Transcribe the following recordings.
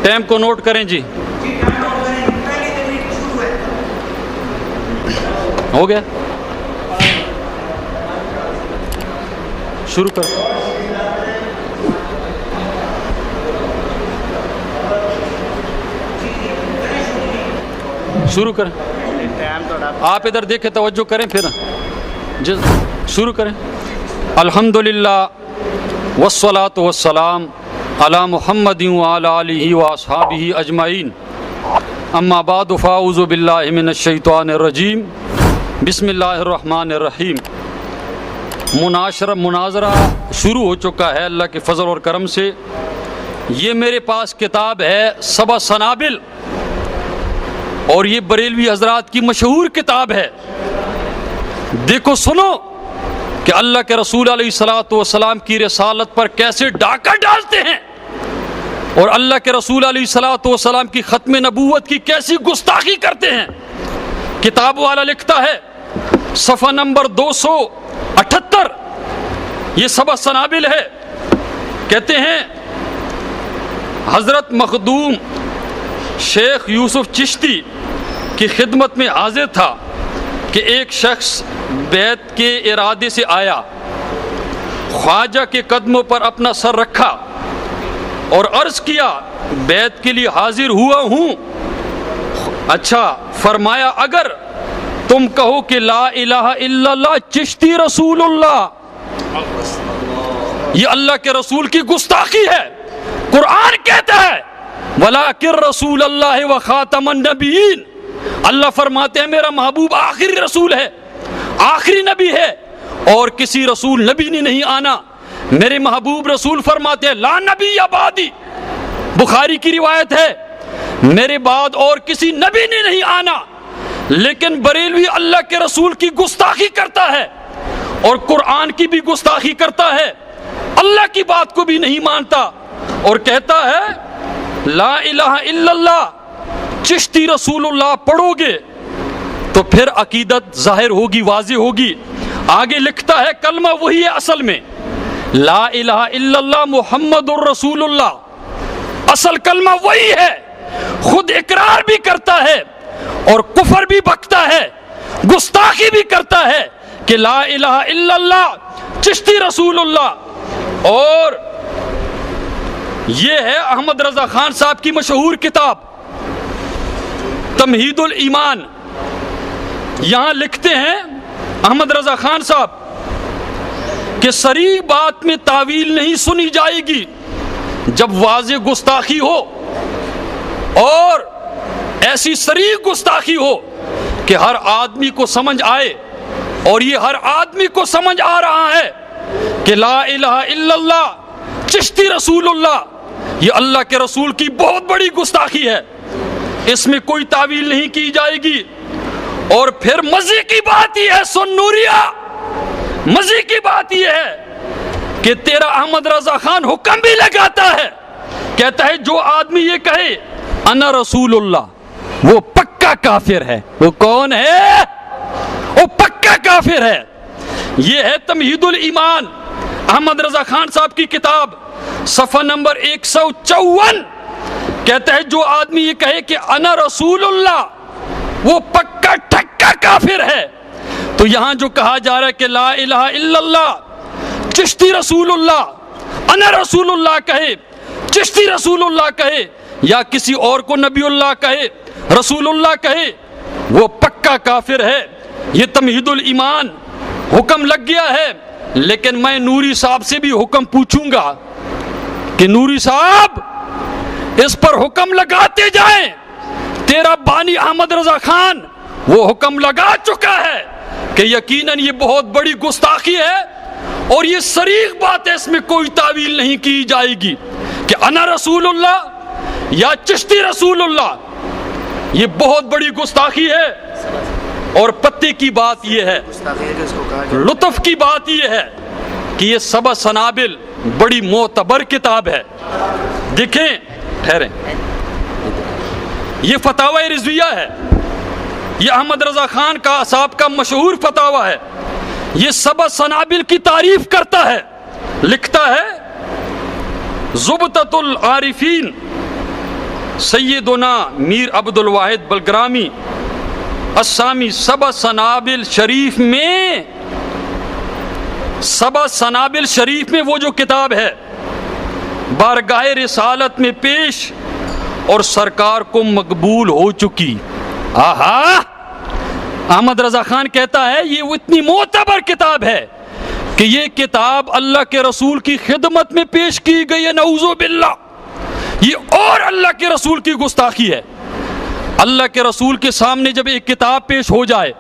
Time کو note کریں جی. ہو گیا, شروع کر. شروع کریں. آپ ادھر دیکھیں, توجہ کریں, پھر شروع کریں. الحمدللہ والصلاة والسلام علی محمد وعلی آلہ واصحابہ اجمعین. اما بعد فاعوذ باللہ من الشیطان الرجیم. بسم اللہ الرحمن الرحیم. مناظرہ شروع ہو چکا ہے اللہ کے فضل اور کرم سے. یہ میرے پاس کتاب ہے سبع سنابل, اور یہ بریلوی حضرات کی مشہور کتاب ہے. دیکھو سنو کہ اللہ کے رسول علیہ الصلوۃ والسلام کی رسالت پر کیسے ڈاکہ ڈالتے ہیں, اور اللہ کے رسول علیہ الصلوۃ والسلام کی ختم نبوت کی کیسی گستاخی کرتے ہیں. کتاب والا لکھتا ہے صفحہ نمبر 278, یہ سبع سنابل ہے. کہتے ہیں حضرت مخدوم شیخ یوسف چشتی کی خدمت میں حاضر تھا کہ ایک شخص بیعت کے ارادے سے آیا, خواجہ کے قدموں پر اپنا سر رکھا اور عرض کیا بیعت کے لیے حاضر ہوا ہوں. اچھا, فرمایا اگر تم کہو کہ لا الہ الا اللہ چشتی رسول اللہ, یہ اللہ کے رسول کی گستاخی ہے. قرآن کہتا ہے وَلَٰكِن رَّسُولَ اللَّهِ وَخَاتَمَ النَّبِيِّينَ, اللہ فرماتے ہیں میرا محبوب آخری رسول ہے, آخری نبی ہے, اور کسی رسول نبی نے نہیں آنا. میرے محبوب رسول فرماتے ہیں لا نبی بعدی, بخاری کی روایت ہے, میرے بعد اور کسی نبی نے نہیں آنا. لیکن بریلوی اللہ کے رسول کی گستاخی کرتا ہے اور قرآن کی بھی گستاخی کرتا ہے, اللہ کی بات کو بھی نہیں مانتا, اور کہتا ہے لا الہ الا اللہ چشتی رسول اللہ پڑھو گے تو پھر عقیدت ظاہر ہوگی, واضح ہوگی. آگے لکھتا ہے کلمہ وہی ہے اصل میں, لا الہ الا اللہ محمد الرسول اللہ, اصل کلمہ وہی ہے. خود اقرار بھی کرتا ہے اور کفر بھی بکتا ہے, گستاخی بھی کرتا ہے کہ لا الہ الا اللہ چشتی رسول اللہ. اور یہ ہے احمد رضا خان صاحب کی مشہور کتاب تمہید الایمان. یہاں لکھتے ہیں احمد رضا خان صاحب کہ صریح بات میں تعویل نہیں سنی جائے گی جب واضح گستاخی ہو, اور ایسی صریح گستاخی ہو کہ ہر آدمی کو سمجھ آئے, اور یہ ہر آدمی کو سمجھ آ رہا ہے کہ لا الہ الا اللہ چشتی رسول اللہ یہ اللہ کے رسول کی بہت بڑی گستاخی ہے, اس میں کوئی تعویل نہیں کی جائے گی. اور پھر مزے کی بات یہ ہے, سن نوریا, مزے کی بات یہ ہے کہ تیرا احمد رضا خان حکم بھی لگاتا ہے, کہتا ہے جو آدمی یہ کہے انا رسول اللہ وہ پکا کافر ہے. وہ کون ہے؟ وہ پکا کافر ہے. یہ ہے تمہید الایمان, احمد رضا خان صاحب کی کتاب, صفحہ نمبر 154. کہتا ہے جو آدمی یہ کہے کہ انا رسول اللہ وہ پکا ٹھکا کافر ہے. تو یہاں جو کہا جا رہا ہے کہ لا الہ الا اللہ چشتی رسول اللہ, انا رسول اللہ کہے, چشتی رسول اللہ کہے, یا کسی اور کو نبی اللہ کہے, رسول اللہ کہے, وہ پکا کافر ہے. یہ تمہید الایمان حکم لگ گیا ہے. لیکن میں نوری صاحب سے بھی حکم پوچھوں گا کہ نوری صاحب اس پر حکم لگاتے جائیں. تیرا بانی احمد رضا خان وہ حکم لگا چکا ہے کہ یقیناً یہ بہت بڑی گستاخی ہے, اور یہ صریح بات ہے, اس میں کوئی تعویل نہیں کی جائے گی کہ انا رسول اللہ یا چشتی رسول اللہ, یہ بہت بڑی گستاخی ہے. اور پتے کی بات یہ ہے, لطف کی بات یہ ہے کہ یہ سبع سنابل بڑی معتبر کتاب ہے. دیکھیں, ٹھہریں, یہ فتاوی رضویہ ہے, یہ احمد رضا خان کا صاحب کا مشہور فتاوی ہے. یہ سبع سنابل کی تعریف کرتا ہے, لکھتا ہے زبطۃ العارفین سیدنا میر عبد الواحد بلگرامی السامی سبع سنابل شریف میں، سبع سنابل شریف میں وہ جو کتاب ہے بارگاہ رسالت میں پیش اور سرکار کو مقبول ہو چکی. آہا، احمد رضا خان کہتا ہے یہ وہ اتنی معتبر کتاب ہے کہ یہ کتاب اللہ کے رسول کی خدمت میں پیش کی گئی ہے. نعوذ باللہ، یہ اور اللہ کے رسول کی گستاخی ہے. اللہ کے رسول کے سامنے جب ایک کتاب پیش ہو جائے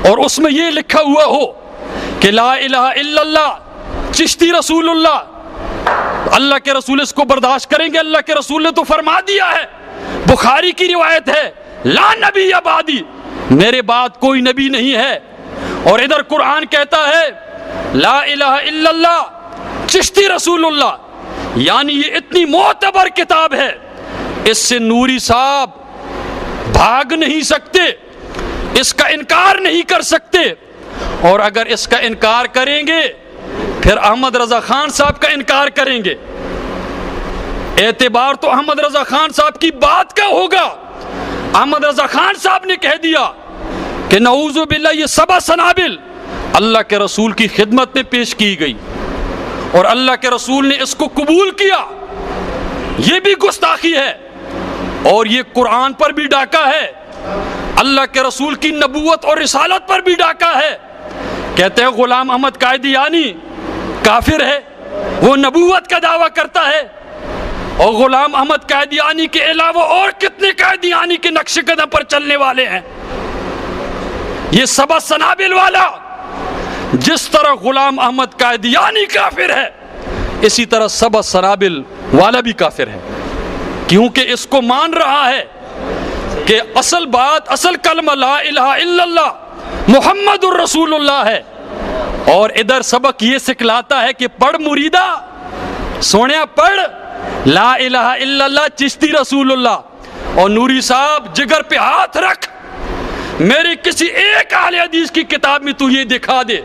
اور اس میں یہ لکھا ہوا ہو کہ لا الہ الا اللہ چشتی رسول اللہ، اللہ کے رسول اس کو برداشت کریں گے؟ اللہ کے رسول نے تو فرما دیا ہے، بخاری کی روایت ہے، لا نبی بعدی، میرے بعد کوئی نبی نہیں ہے. اور ادھر قرآن کہتا ہے لا الہ الا اللہ چشتی رسول اللہ. یعنی یہ اتنی معتبر کتاب ہے، اس سے نوری صاحب بھاگ نہیں سکتے، اس کا انکار نہیں کر سکتے. اور اگر اس کا انکار کریں گے پھر احمد رضا خان صاحب کا انکار کریں گے. اعتبار تو احمد رضا خان صاحب کی بات کا ہوگا. احمد رضا خان صاحب نے کہہ دیا کہ نعوذ باللہ یہ سبع سنابل اللہ کے رسول کی خدمت میں پیش کی گئی اور اللہ کے رسول نے اس کو قبول کیا. یہ بھی گستاخی ہے اور یہ قرآن پر بھی ڈاکہ ہے، اللہ کے رسول کی نبوت اور رسالت پر بھی ڈاکہ ہے. کہتے ہیں غلام احمد قادیانی کافر ہے، وہ نبوت کا دعویٰ کرتا ہے، اور غلام احمد قادیانی کے علاوہ اور کتنے قادیانی کے نقش قدم پر چلنے والے ہیں. یہ سبع سنابل والا جس طرح غلام احمد قادیانی کافر ہے، اسی طرح سبع سنابل والا بھی کافر ہے، کیونکہ اس کو مان رہا ہے کہ اصل بات، اصل کلمہ لا الہ الا اللہ محمد الرسول اللہ ہے. اور ادھر سبق یہ سکھلاتا ہے کہ پڑھ مریدہ، سونیا پڑھ لا الہ الا اللہ چشتی رسول اللہ. اور نوری صاحب جگر پہ ہاتھ رکھ، میری کسی ایک اہل حدیث کی کتاب میں تو یہ دکھا دے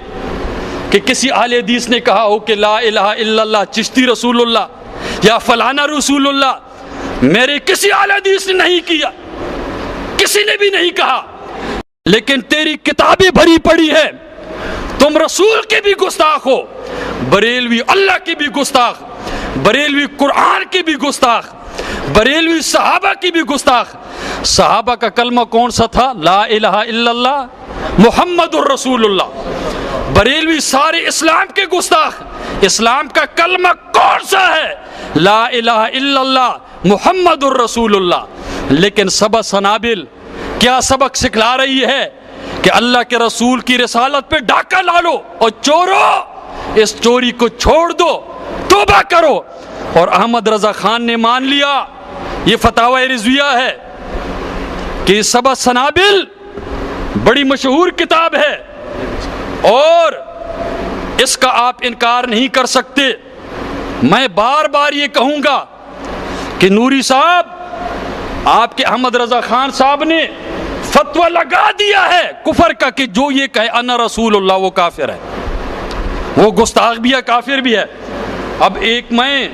کہ کسی اہل حدیث نے کہا ہو کہ لا الہ الا اللہ چشتی رسول اللہ یا فلانا رسول اللہ. میرے کسی اہل حدیث نے نہیں کیا، کسی نے بھی نہیں کہا. لیکن تیری کتابیں بھری پڑی ہے، تم رسول کے بھی گستاخ ہو، بریلوی اللہ کے بھی گستاخ، بریلوی قرآن کے بھی گستاخ، بریلوی صحابہ کی بھی گستاخ. صحابہ کا کلمہ کون سا تھا؟ لا الہ الا اللہ محمد الرسول اللہ. بریلوی سارے اسلام کے گستاخ. اسلام کا کلمہ کون سا ہے؟ لا الہ الا اللہ محمد الرسول اللہ. لیکن سبع سنابل کیا سبق سکھلا رہی ہے کہ اللہ کے رسول کی رسالت پہ ڈاکہ ڈالو اور چورو اس چوری کو چھوڑ دو، توبہ کرو. اور احمد رضا خان نے مان لیا، یہ فتاوی رضویہ ہے کہ سبع سنابل بڑی مشہور کتاب ہے اور اس کا آپ انکار نہیں کر سکتے. میں بار بار یہ کہوں گا کہ نوری صاحب، آپ کے احمد رضا خان صاحب نے فتویٰ لگا دیا ہے کفر کا کہ جو یہ کہے انا رسول اللہ وہ کافر ہے، وہ گستاخ بھی ہے، کافر بھی ہے. اب ایک میں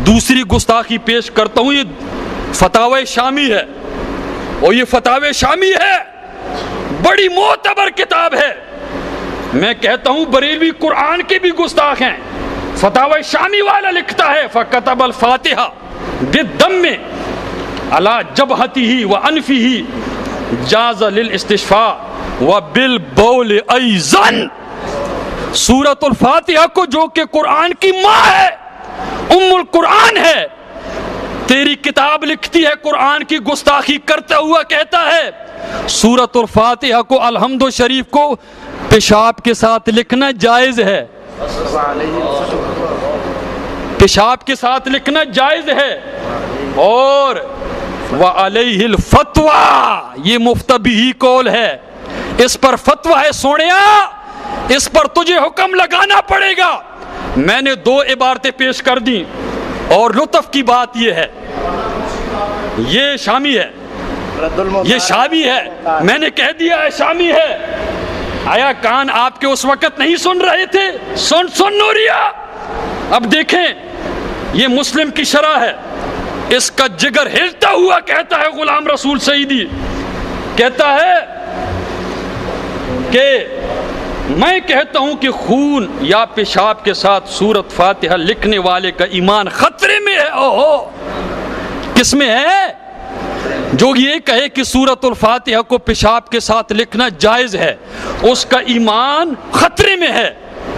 دوسری گستاخی پیش کرتا ہوں، یہ فتاوی شامی ہے، اور یہ فتاوی شامی ہے بڑی معتبر کتاب ہے. میں کہتا ہوں بریلوی قرآن کے بھی گستاخ ہیں. فتاوی شامی والا لکھتا ہے فکتب الفاتحہ بالدم علی جبہتہ وانفہ جاز للاستشفاء وبالبول ایضا. سورۃ الفاتحہ کو جو کہ قرآن کی ماں ہے، ام القرآن ہے، تیری کتاب لکھتی ہے قرآن کی گستاخی کرتا ہوا کہتا ہے سورۃ الفاتحہ کو الحمد شریف کو پیشاب کے ساتھ لکھنا جائز ہے. پیشاب کے ساتھ لکھنا جائز ہے. اور وعلیہ الفتویٰ، یہ مفتبی قول ہے، اس پر فتویٰ ہے. سونیا اس پر تجھے حکم لگانا پڑے گا. میں نے 2 عبارتیں پیش کر دیں اور لطف کی بات یہ ہے یہ شامی ہے، یہ شامی ہے، میں نے کہہ دیا ہے شامی ہے. آیا کان آپ کے اس وقت نہیں سن رہے تھے؟ سن نوریا. اب دیکھیں یہ مسلم کی شرح ہے، اس کا جگر ہلتا ہوا کہتا ہے غلام رسول سعیدی، کہتا ہے کہ میں کہتا ہوں کہ خون یا پیشاب کے ساتھ سورت فاتحہ لکھنے والے کا ایمان خطرے میں ہے۔ اوہو، کس میں ہے؟ جو یہ کہے کہ سورت الفاتحہ کو پیشاب کے ساتھ لکھنا جائز ہے، اس کا ایمان خطرے میں ہے۔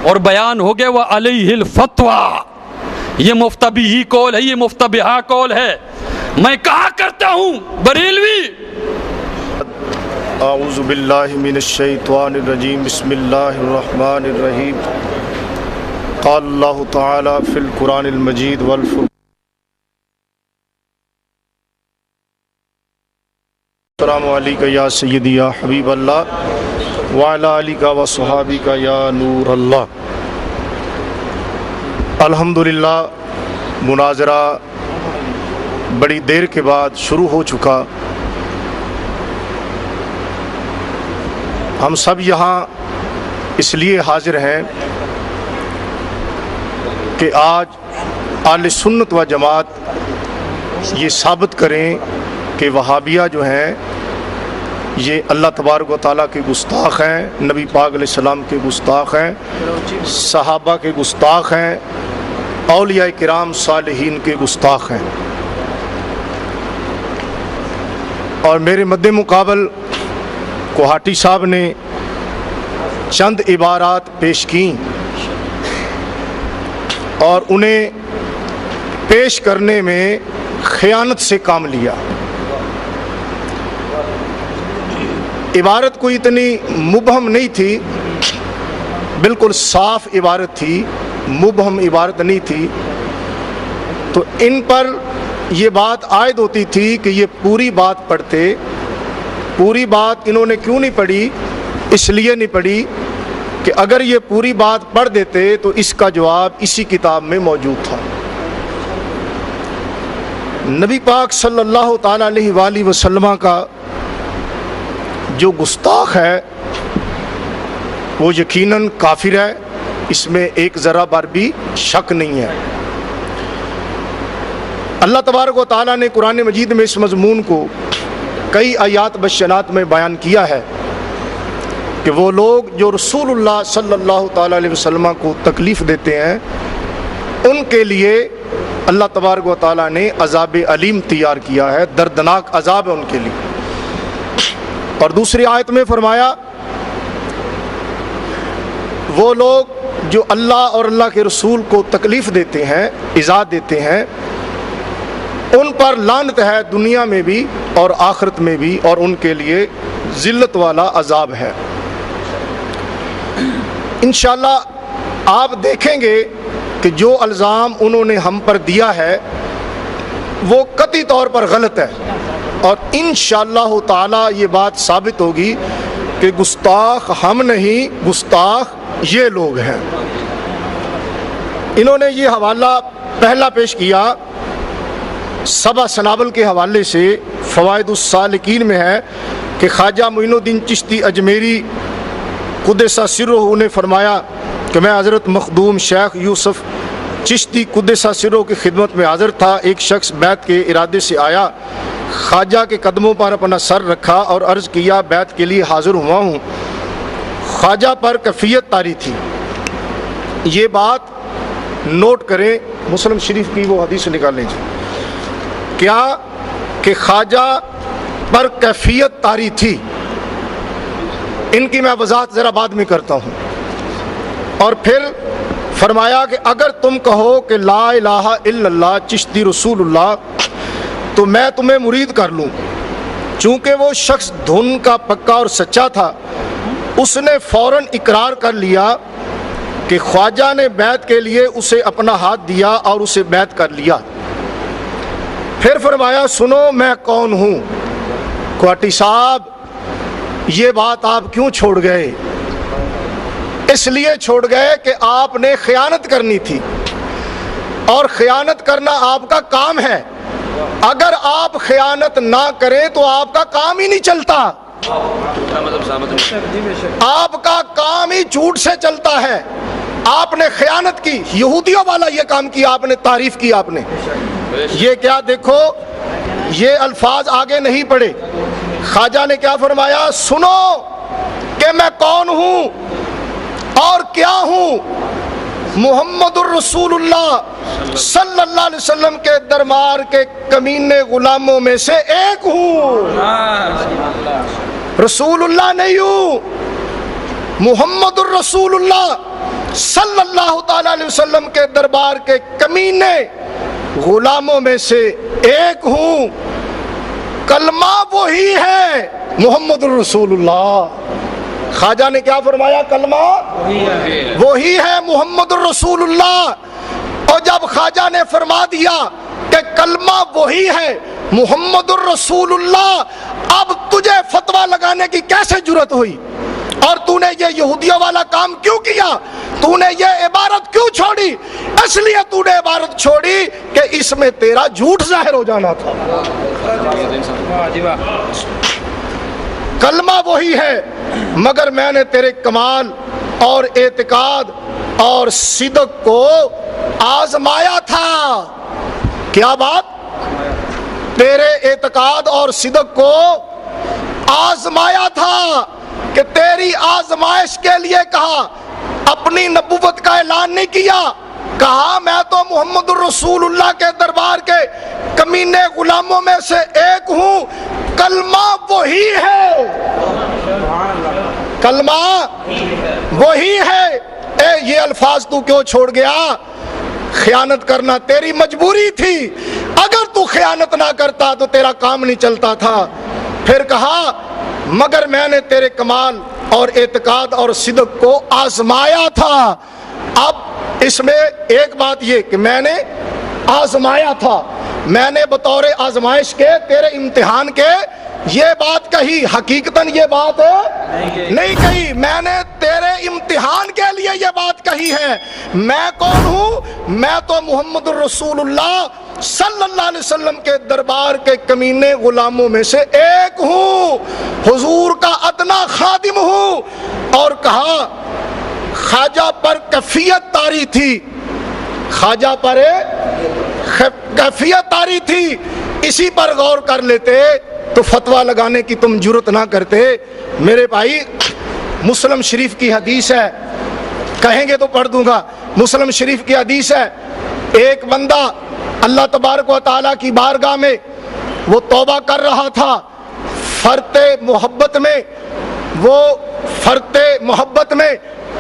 اور بیان ہو گیا وہ علیہ الفتویٰ، یہ مفتبی قول ہے، یہ مفتبہا قول ہے۔ میں کہا کرتا ہوں بریلوی، اعوذ باللہ من الشیطان الرجیم، بسم اللہ الرحمن الرحیم۔ قال اللہ تعالی فی القرآن المجید والفرقان۔ السلام علیکم یا سیدی یا حبیب اللہ وعلی آلک و صحابک یا نور اللہ۔ الحمدللہ مناظرہ بڑی دیر کے بعد شروع ہو چکا۔ ہم سب یہاں اس لیے حاضر ہیں کہ آج اہل سنت و جماعت یہ ثابت کریں کہ وہابیہ جو ہیں یہ اللہ تبارک و تعالیٰ کے گستاخ ہیں، نبی پاک علیہ السلام کے گستاخ ہیں، صحابہ کے گستاخ ہیں، اولیاء کرام صالحین کے گستاخ ہیں۔ اور میرے مد مقابل کوہاٹی صاحب نے چند عبارات پیش کیں اور انہیں پیش کرنے میں خیانت سے کام لیا۔ عبارت کوئی اتنی مبہم نہیں تھی، بالکل صاف عبارت تھی، مبہم عبارت نہیں تھی، تو ان پر یہ بات عائد ہوتی تھی کہ یہ پوری بات پڑھتے۔ پوری بات انہوں نے کیوں نہیں پڑھی؟ اس لیے نہیں پڑھی کہ اگر یہ پوری بات پڑھ دیتے تو اس کا جواب اسی کتاب میں موجود تھا۔ نبی پاک صلی اللہ تعالیٰ علیہ وآلہ وسلم کا جو گستاخ ہے وہ یقیناً کافر ہے، اس میں ایک ذرہ بار بھی شک نہیں ہے۔ اللہ تبارک و تعالیٰ نے قرآن مجید میں اس مضمون کو کئی آیات بشنات میں بیان کیا ہے کہ وہ لوگ جو رسول اللہ صلی اللہ تعالیٰ علیہ وسلم کو تکلیف دیتے ہیں ان کے لیے اللہ تبارک و تعالیٰ نے عذاب علیم تیار کیا ہے، دردناک عذاب ہے ان کے لیے۔ اور دوسری آیت میں فرمایا وہ لوگ جو اللہ اور اللہ کے رسول کو تکلیف دیتے ہیں، ایذا دیتے ہیں، ان پر لعنت ہے دنیا میں بھی اور آخرت میں بھی، اور ان کے لیے ذلت والا عذاب ہے۔ انشاءاللہ آپ دیکھیں گے کہ جو الزام انہوں نے ہم پر دیا ہے وہ قطعی طور پر غلط ہے، اور انشاءاللہ تعالی یہ بات ثابت ہوگی کہ گستاخ ہم نہیں، گستاخ یہ لوگ ہیں۔ انہوں نے یہ حوالہ پہلا پیش کیا سبا سنابل کے حوالے سے، فوائد السالکین میں ہے کہ خواجہ معین الدین چشتی اجمیری قدس سرہ نے فرمایا کہ میں حضرت مخدوم شیخ یوسف چشتی قدس سرہ کی خدمت میں حاضر تھا۔ ایک شخص بیعت کے ارادے سے آیا، خواجہ کے قدموں پر اپنا سر رکھا اور عرض کیا بیعت کے لیے حاضر ہوا ہوں۔ خواجہ پر کیفیت طاری تھی۔ یہ بات نوٹ کریں، مسلم شریف کی وہ حدیث نکال لیجیے، کیا کہ خواجہ پر کیفیت طاری تھی۔ ان کی میں وضاحت ذرا بعد میں کرتا ہوں۔ اور پھر فرمایا کہ اگر تم کہو کہ لا الہ الا اللہ چشتی رسول اللہ تو میں تمہیں مرید کر لوں۔ چونکہ وہ شخص دھن کا پکا اور سچا تھا، اس نے فوراً اقرار کر لیا کہ خواجہ نے بیعت کے لیے اسے اپنا ہاتھ دیا اور اسے بیعت کر لیا۔ پھر فرمایا سنو میں کون ہوں۔ کوٹی صاحب یہ بات آپ کیوں چھوڑ گئے؟ اس لیے چھوڑ گئے کہ آپ نے خیانت کرنی تھی، اور خیانت کرنا آپ کا کام ہے۔ اگر آپ خیانت نہ کریں تو آپ کا کام ہی نہیں چلتا، آپ کا کام ہی جھوٹ سے چلتا ہے۔ آپ نے خیانت کی، یہودیوں والا یہ کام کیا، آپ نے تعریف کی، آپ نے یہ کیا دیکھو، یہ الفاظ آگے نہیں پڑے. خواجہ نے کیا فرمایا؟ سنو کہ میں کون ہوں اور کیا ہوں. محمد الرسول اللہ صلی اللہ علیہ وسلم کے دربار کے کمینے غلاموں میں سے ایک ہوں. رسول اللہ نہیں ہوں، محمد الرسول اللہ صلی اللہ تعالی علیہ وسلم کے دربار کے کمینے غلاموں میں سے ایک ہوں. کلمہ وہی ہے محمد الرسول اللہ. خواجہ نے کیا فرمایا؟ کلمہ وہی ہے محمد الرسول اللہ. اور جب خواجہ نے فرما دیا کہ کلمہ وہی ہے محمد الرسول اللہ، اب تجھے فتویٰ لگانے کی کیسے جرت ہوئی؟ اور تو نے یہ یہودیوں والا کام کیوں کیا؟ تو نے یہ عبارت کیوں چھوڑی؟ اس لیے تو نے عبارت چھوڑی کہ اس میں تیرا جھوٹ ظاہر ہو جانا تھا. کلمہ وہی ہے، مگر میں نے تیرے کمال اور اعتقاد اور صدق کو آزمایا تھا. کیا بات؟ تیرے اعتقاد اور صدق کو آزمایا تھا کہ تیری آزمائش کے لیے کہا. اپنی نبوت کا اعلان نہیں کیا، کہا میں تو محمد الرسول اللہ کے دربار کے کمینے غلاموں میں سے ایک ہوں. کلمہ وہی ہے، کلمہ وہی ہے. اے یہ الفاظ تو کیوں چھوڑ گیا؟ خیانت کرنا تیری مجبوری تھی. اگر تو خیانت نہ کرتا تو تیرا کام نہیں چلتا تھا. پھر کہا مگر میں نے تیرے کمال اور اعتقاد اور صدق کو آزمایا تھا. اب اس میں ایک بات یہ کہ میں نے آزمایا تھا، میں نے بطور آزمائش کے تیرے امتحان کے یہ بات کہی، حقیقتاً یہ بات نہیں کہی. میں نے تیرے امتحان کے لیے یہ بات کہی ہے. میں کون ہوں؟ میں تو محمد الرسول اللہ صلی اللہ علیہ وسلم کے دربار کے کمینے غلاموں میں سے ایک ہوں، حضور کا ادنا خادم ہوں. اور کہا خواجہ پر کیفیت طاری تھی، خواجہ پر کیفیت طاری تھی، اسی پر غور کر لیتے تو فتویٰ لگانے کی تم جرت نہ کرتے. میرے بھائی مسلم شریف کی حدیث ہے، کہیں گے تو پڑھ دوں گا. مسلم شریف کی حدیث ہے، ایک بندہ اللہ تبارک و تعالیٰ کی بارگاہ میں وہ توبہ کر رہا تھا. فرتے محبت میں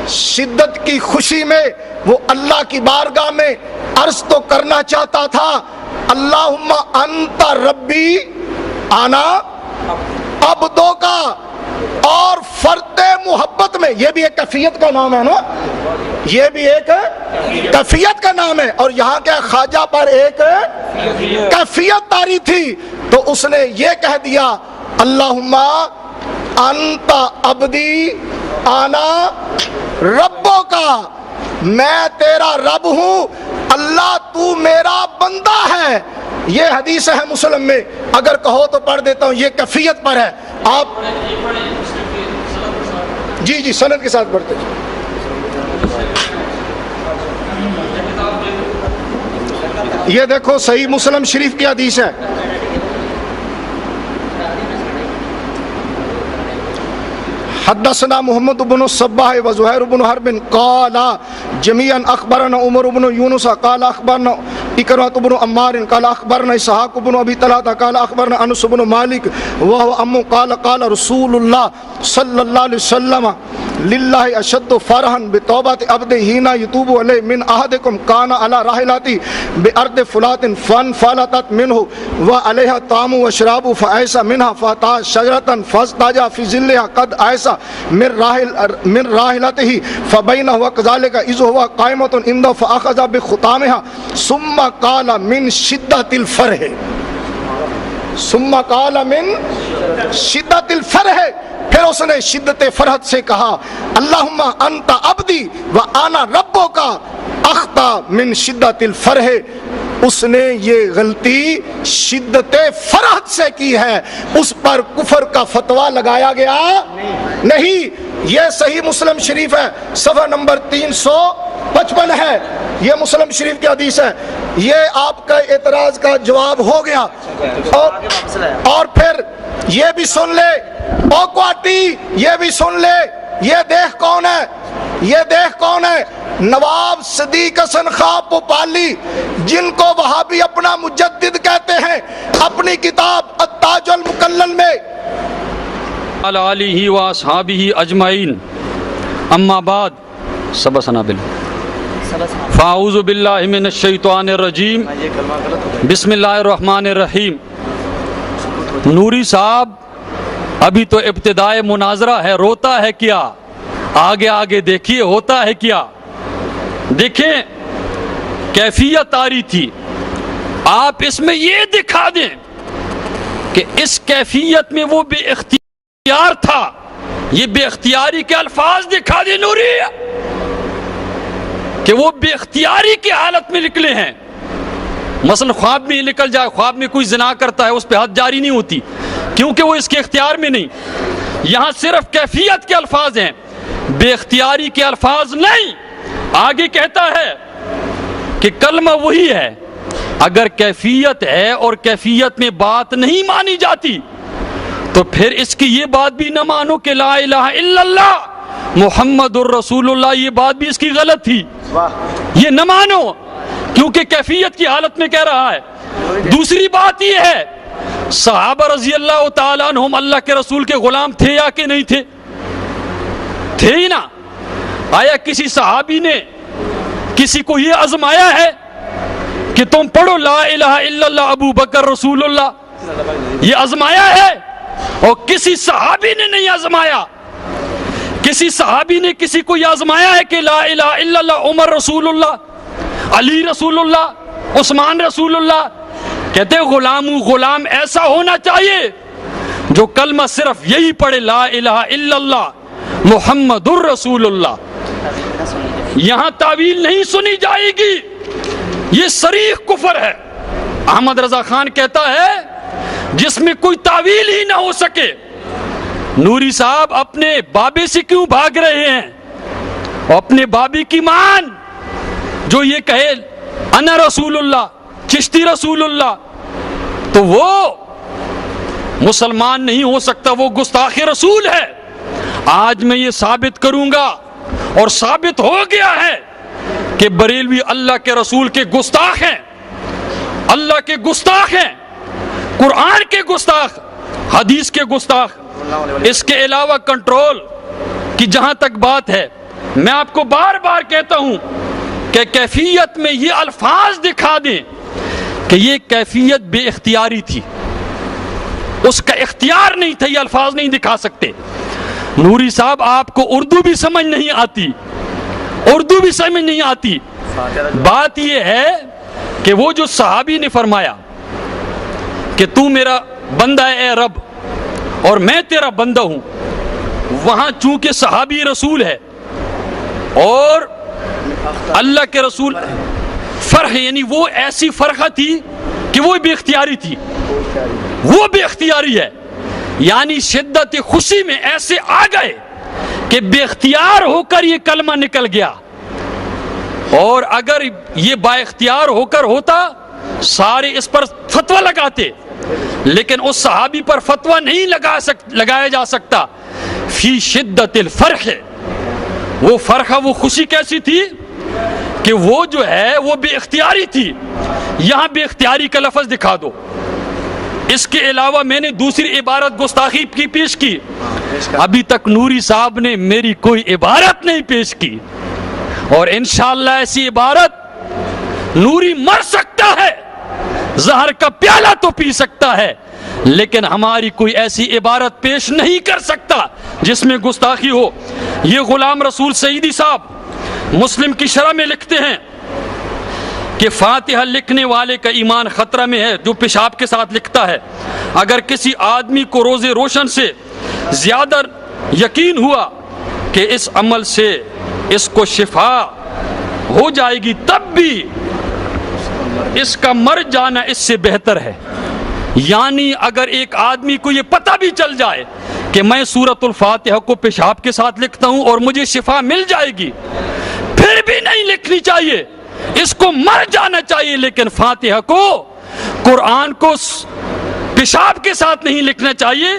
شدت کی خوشی میں وہ اللہ کی بارگاہ میں عرض تو کرنا چاہتا تھا، اللہم انت ربی انا عبدو کا. اور فرتے محبت میں، یہ بھی ایک کیفیت کا نام ہے نا، یہ بھی ایک کیفیت کا نام ہے. اور یہاں کے خواجہ پر ایک کیفیت طاری تھی تو اس نے یہ کہہ دیا اللہم انت عبدی انا ربو کا، میں تیرا رب ہوں، اللہ تو میرا بندہ ہے. یہ حدیث ہے مسلم میں، اگر کہو تو پڑھ دیتا ہوں. یہ کیفیت پر ہے. آپ جی سند کے ساتھ پڑھتے ہیں. یہ دیکھو صحیح مسلم شریف کی حدیث ہے. حدثنا محمد بن الصباح وزهير بن حرب قال جميعا اخبرنا عمر بن يونس قال اخبرنا اكرمة بن عمار قال اخبرنا اسحاق بن ابي طلحة قال اخبرنا انس بن مالك وهو ام قال رسول الله صلى الله عليه وسلم لله اشد فرحا بتوبة عبد حين يتوب عليه من احدكم كان على راحلته بارض فلات فانفلتت منه وعليها طعام وشراب فايس منها فاتى شجرة فاستاج في ظلها قد ايس من راحلته فبينه وكذلك اذ هو قائمة عنده فاخذ بخطامها ثم قال من شدة الفرح پھر اس نے شدت فرحت سے کہا اللہم انت عبدی و انا ربو کا اخطا من شدت الفرح. اس نے یہ غلطی شدت فرحت سے کی ہے، اس پر کفر کا فتویٰ لگایا گیا نہیں. یہ صحیح مسلم شریف ہے، صفحہ نمبر 355 ہے، یہ مسلم شریف کی حدیث ہے۔ یہ آپ کا اعتراض کا جواب ہو گیا۔ اور پھر یہ بھی سن لے، او کوٹی یہ بھی سن لے، یہ دیکھ کون ہے، یہ دیکھ کون ہے؟ نواب صدیق حسن خان پوپالی، جن کو وہابی اپنا مجدد کہتے ہیں، اپنی کتاب التاج المکلل میں علی آلہ و اصحابہ اجمعین، اما بعد، سبسنا باللہ، فاعوذ باللہ من الشیطان الرجیم، بسم اللہ الرحمن الرحیم۔ نوری صاحب ابھی تو ابتدائے مناظرہ ہے، روتا ہے کیا؟ آگے آگے دیکھیے ہوتا ہے کیا۔ دیکھیں کیفیت آ رہی تھی، آپ اس میں یہ دکھا دیں کہ اس کیفیت میں وہ بے اختیار تھا، یہ بے اختیاری کے الفاظ دکھا دیں نوری، کہ وہ بے اختیاری کی حالت میں نکلے ہیں۔ مثلا خواب میں نکل جائے، خواب میں کوئی زنا کرتا ہے، اس پہ حد جاری نہیں ہوتی کیونکہ وہ اس کے اختیار میں نہیں۔ یہاں صرف کیفیت کے الفاظ ہیں، بے اختیاری کے الفاظ نہیں۔ آگے کہتا ہے کہ کلمہ وہی ہے، اگر کیفیت ہے اور کیفیت میں بات نہیں مانی جاتی تو پھر اس کی یہ بات بھی نہ مانو کہ لا الہ الا اللہ محمد الرسول اللہ، یہ بات بھی اس کی غلط تھی، یہ نہ مانو کیونکہ کیفیت کی حالت میں کہہ رہا ہے۔ دوسری بات یہ ہے، صحابہ رضی اللہ تعالیٰ عنہم اللہ کے رسول کے غلام تھے یا کہ نہیں تھے؟ تھے ہی نا۔ آیا کسی صحابی نے کسی کو یہ آزمایا ہے کہ تم پڑھو لا الہ الا اللہ ابو بکر رسول اللہ؟ یہ آزمایا ہے؟ اور کسی صحابی نے نہیں آزمایا۔ کسی صحابی نے کسی کو یہ آزمایا ہے کہ لا الہ الا اللہ عمر رسول اللہ، علی رسول اللہ، عثمان رسول اللہ؟ کہتے غلام ایسا ہونا چاہیے جو کلمہ صرف یہی پڑھے، لا الہ الا اللہ محمد الرسول اللہ۔ یہاں تعویل نہیں سنی جائے گی، یہ صریح کفر ہے۔ احمد رضا خان کہتا ہے جس میں کوئی تعویل ہی نہ ہو سکے۔ نوری صاحب اپنے بابے سے کیوں بھاگ رہے ہیں؟ اپنے بابی کی مان جو یہ کہے انا رسول اللہ، چشتی رسول اللہ، تو وہ مسلمان نہیں ہو سکتا، وہ گستاخ رسول ہے۔ آج میں یہ ثابت کروں گا اور ثابت ہو گیا ہے کہ بریلوی اللہ کے رسول کے گستاخ ہیں، اللہ کے گستاخ ہیں، قرآن کے گستاخ، حدیث کے گستاخ۔ اس کے علاوہ کنٹرول کی جہاں تک بات ہے، میں آپ کو بار بار کہتا ہوں کہ کیفیت میں یہ الفاظ دکھا دیں کہ یہ کیفیت بے اختیاری تھی، اس کا اختیار نہیں تھا، یہ الفاظ نہیں دکھا سکتے۔ نوری صاحب آپ کو اردو بھی سمجھ نہیں آتی، اردو بھی سمجھ نہیں آتی۔ بات یہ ہے کہ وہ جو صحابی نے فرمایا کہ تو میرا بندہ ہے اے رب اور میں تیرا بندہ ہوں، وہاں چونکہ صحابی رسول ہے اور اللہ کے رسول، فرق یعنی وہ ایسی فرقہ تھی کہ وہ بے اختیاری تھی، وہ بے اختیاری ہے، یعنی شدت خوشی میں ایسے آ گئے کہ بے اختیار ہو کر یہ کلمہ نکل گیا۔ اور اگر یہ با اختیار ہو کر ہوتا سارے اس پر فتویٰ لگاتے، لیکن اس صحابی پر فتویٰ نہیں لگایا جا سکتا۔ فی شدت الفرح، وہ فرحہ، وہ خوشی کیسی تھی کہ وہ جو ہے وہ بے اختیاری تھی۔ یہاں بے اختیاری کا لفظ دکھا دو۔ اس کے علاوہ میں نے دوسری عبارت گستاخی کی پیش کی، ابھی تک نوری صاحب نے میری کوئی عبارت نہیں پیش کی، اور انشاءاللہ ایسی عبارت نوری مر سکتا ہے، زہر کا پیالہ تو پی سکتا ہے، لیکن ہماری کوئی ایسی عبارت پیش نہیں کر سکتا جس میں گستاخی ہو۔ یہ غلام رسول سعیدی صاحب مسلم کی شرح میں لکھتے ہیں کہ فاتحہ لکھنے والے کا ایمان خطرہ میں ہے جو پیشاب کے ساتھ لکھتا ہے۔ اگر کسی آدمی کو روز روشن سے زیادہ یقین ہوا کہ اس عمل سے اس کو شفا ہو جائے گی، تب بھی اس کا مر جانا اس سے بہتر ہے۔ یعنی اگر ایک آدمی کو یہ پتہ بھی چل جائے کہ میں سورۃ الفاتحہ کو پیشاب کے ساتھ لکھتا ہوں اور مجھے شفا مل جائے گی، پھر بھی نہیں لکھنی چاہیے، اس کو مر جانا چاہیے، لیکن فاتحہ کو، قرآن کو پیشاب کے ساتھ نہیں لکھنا چاہیے۔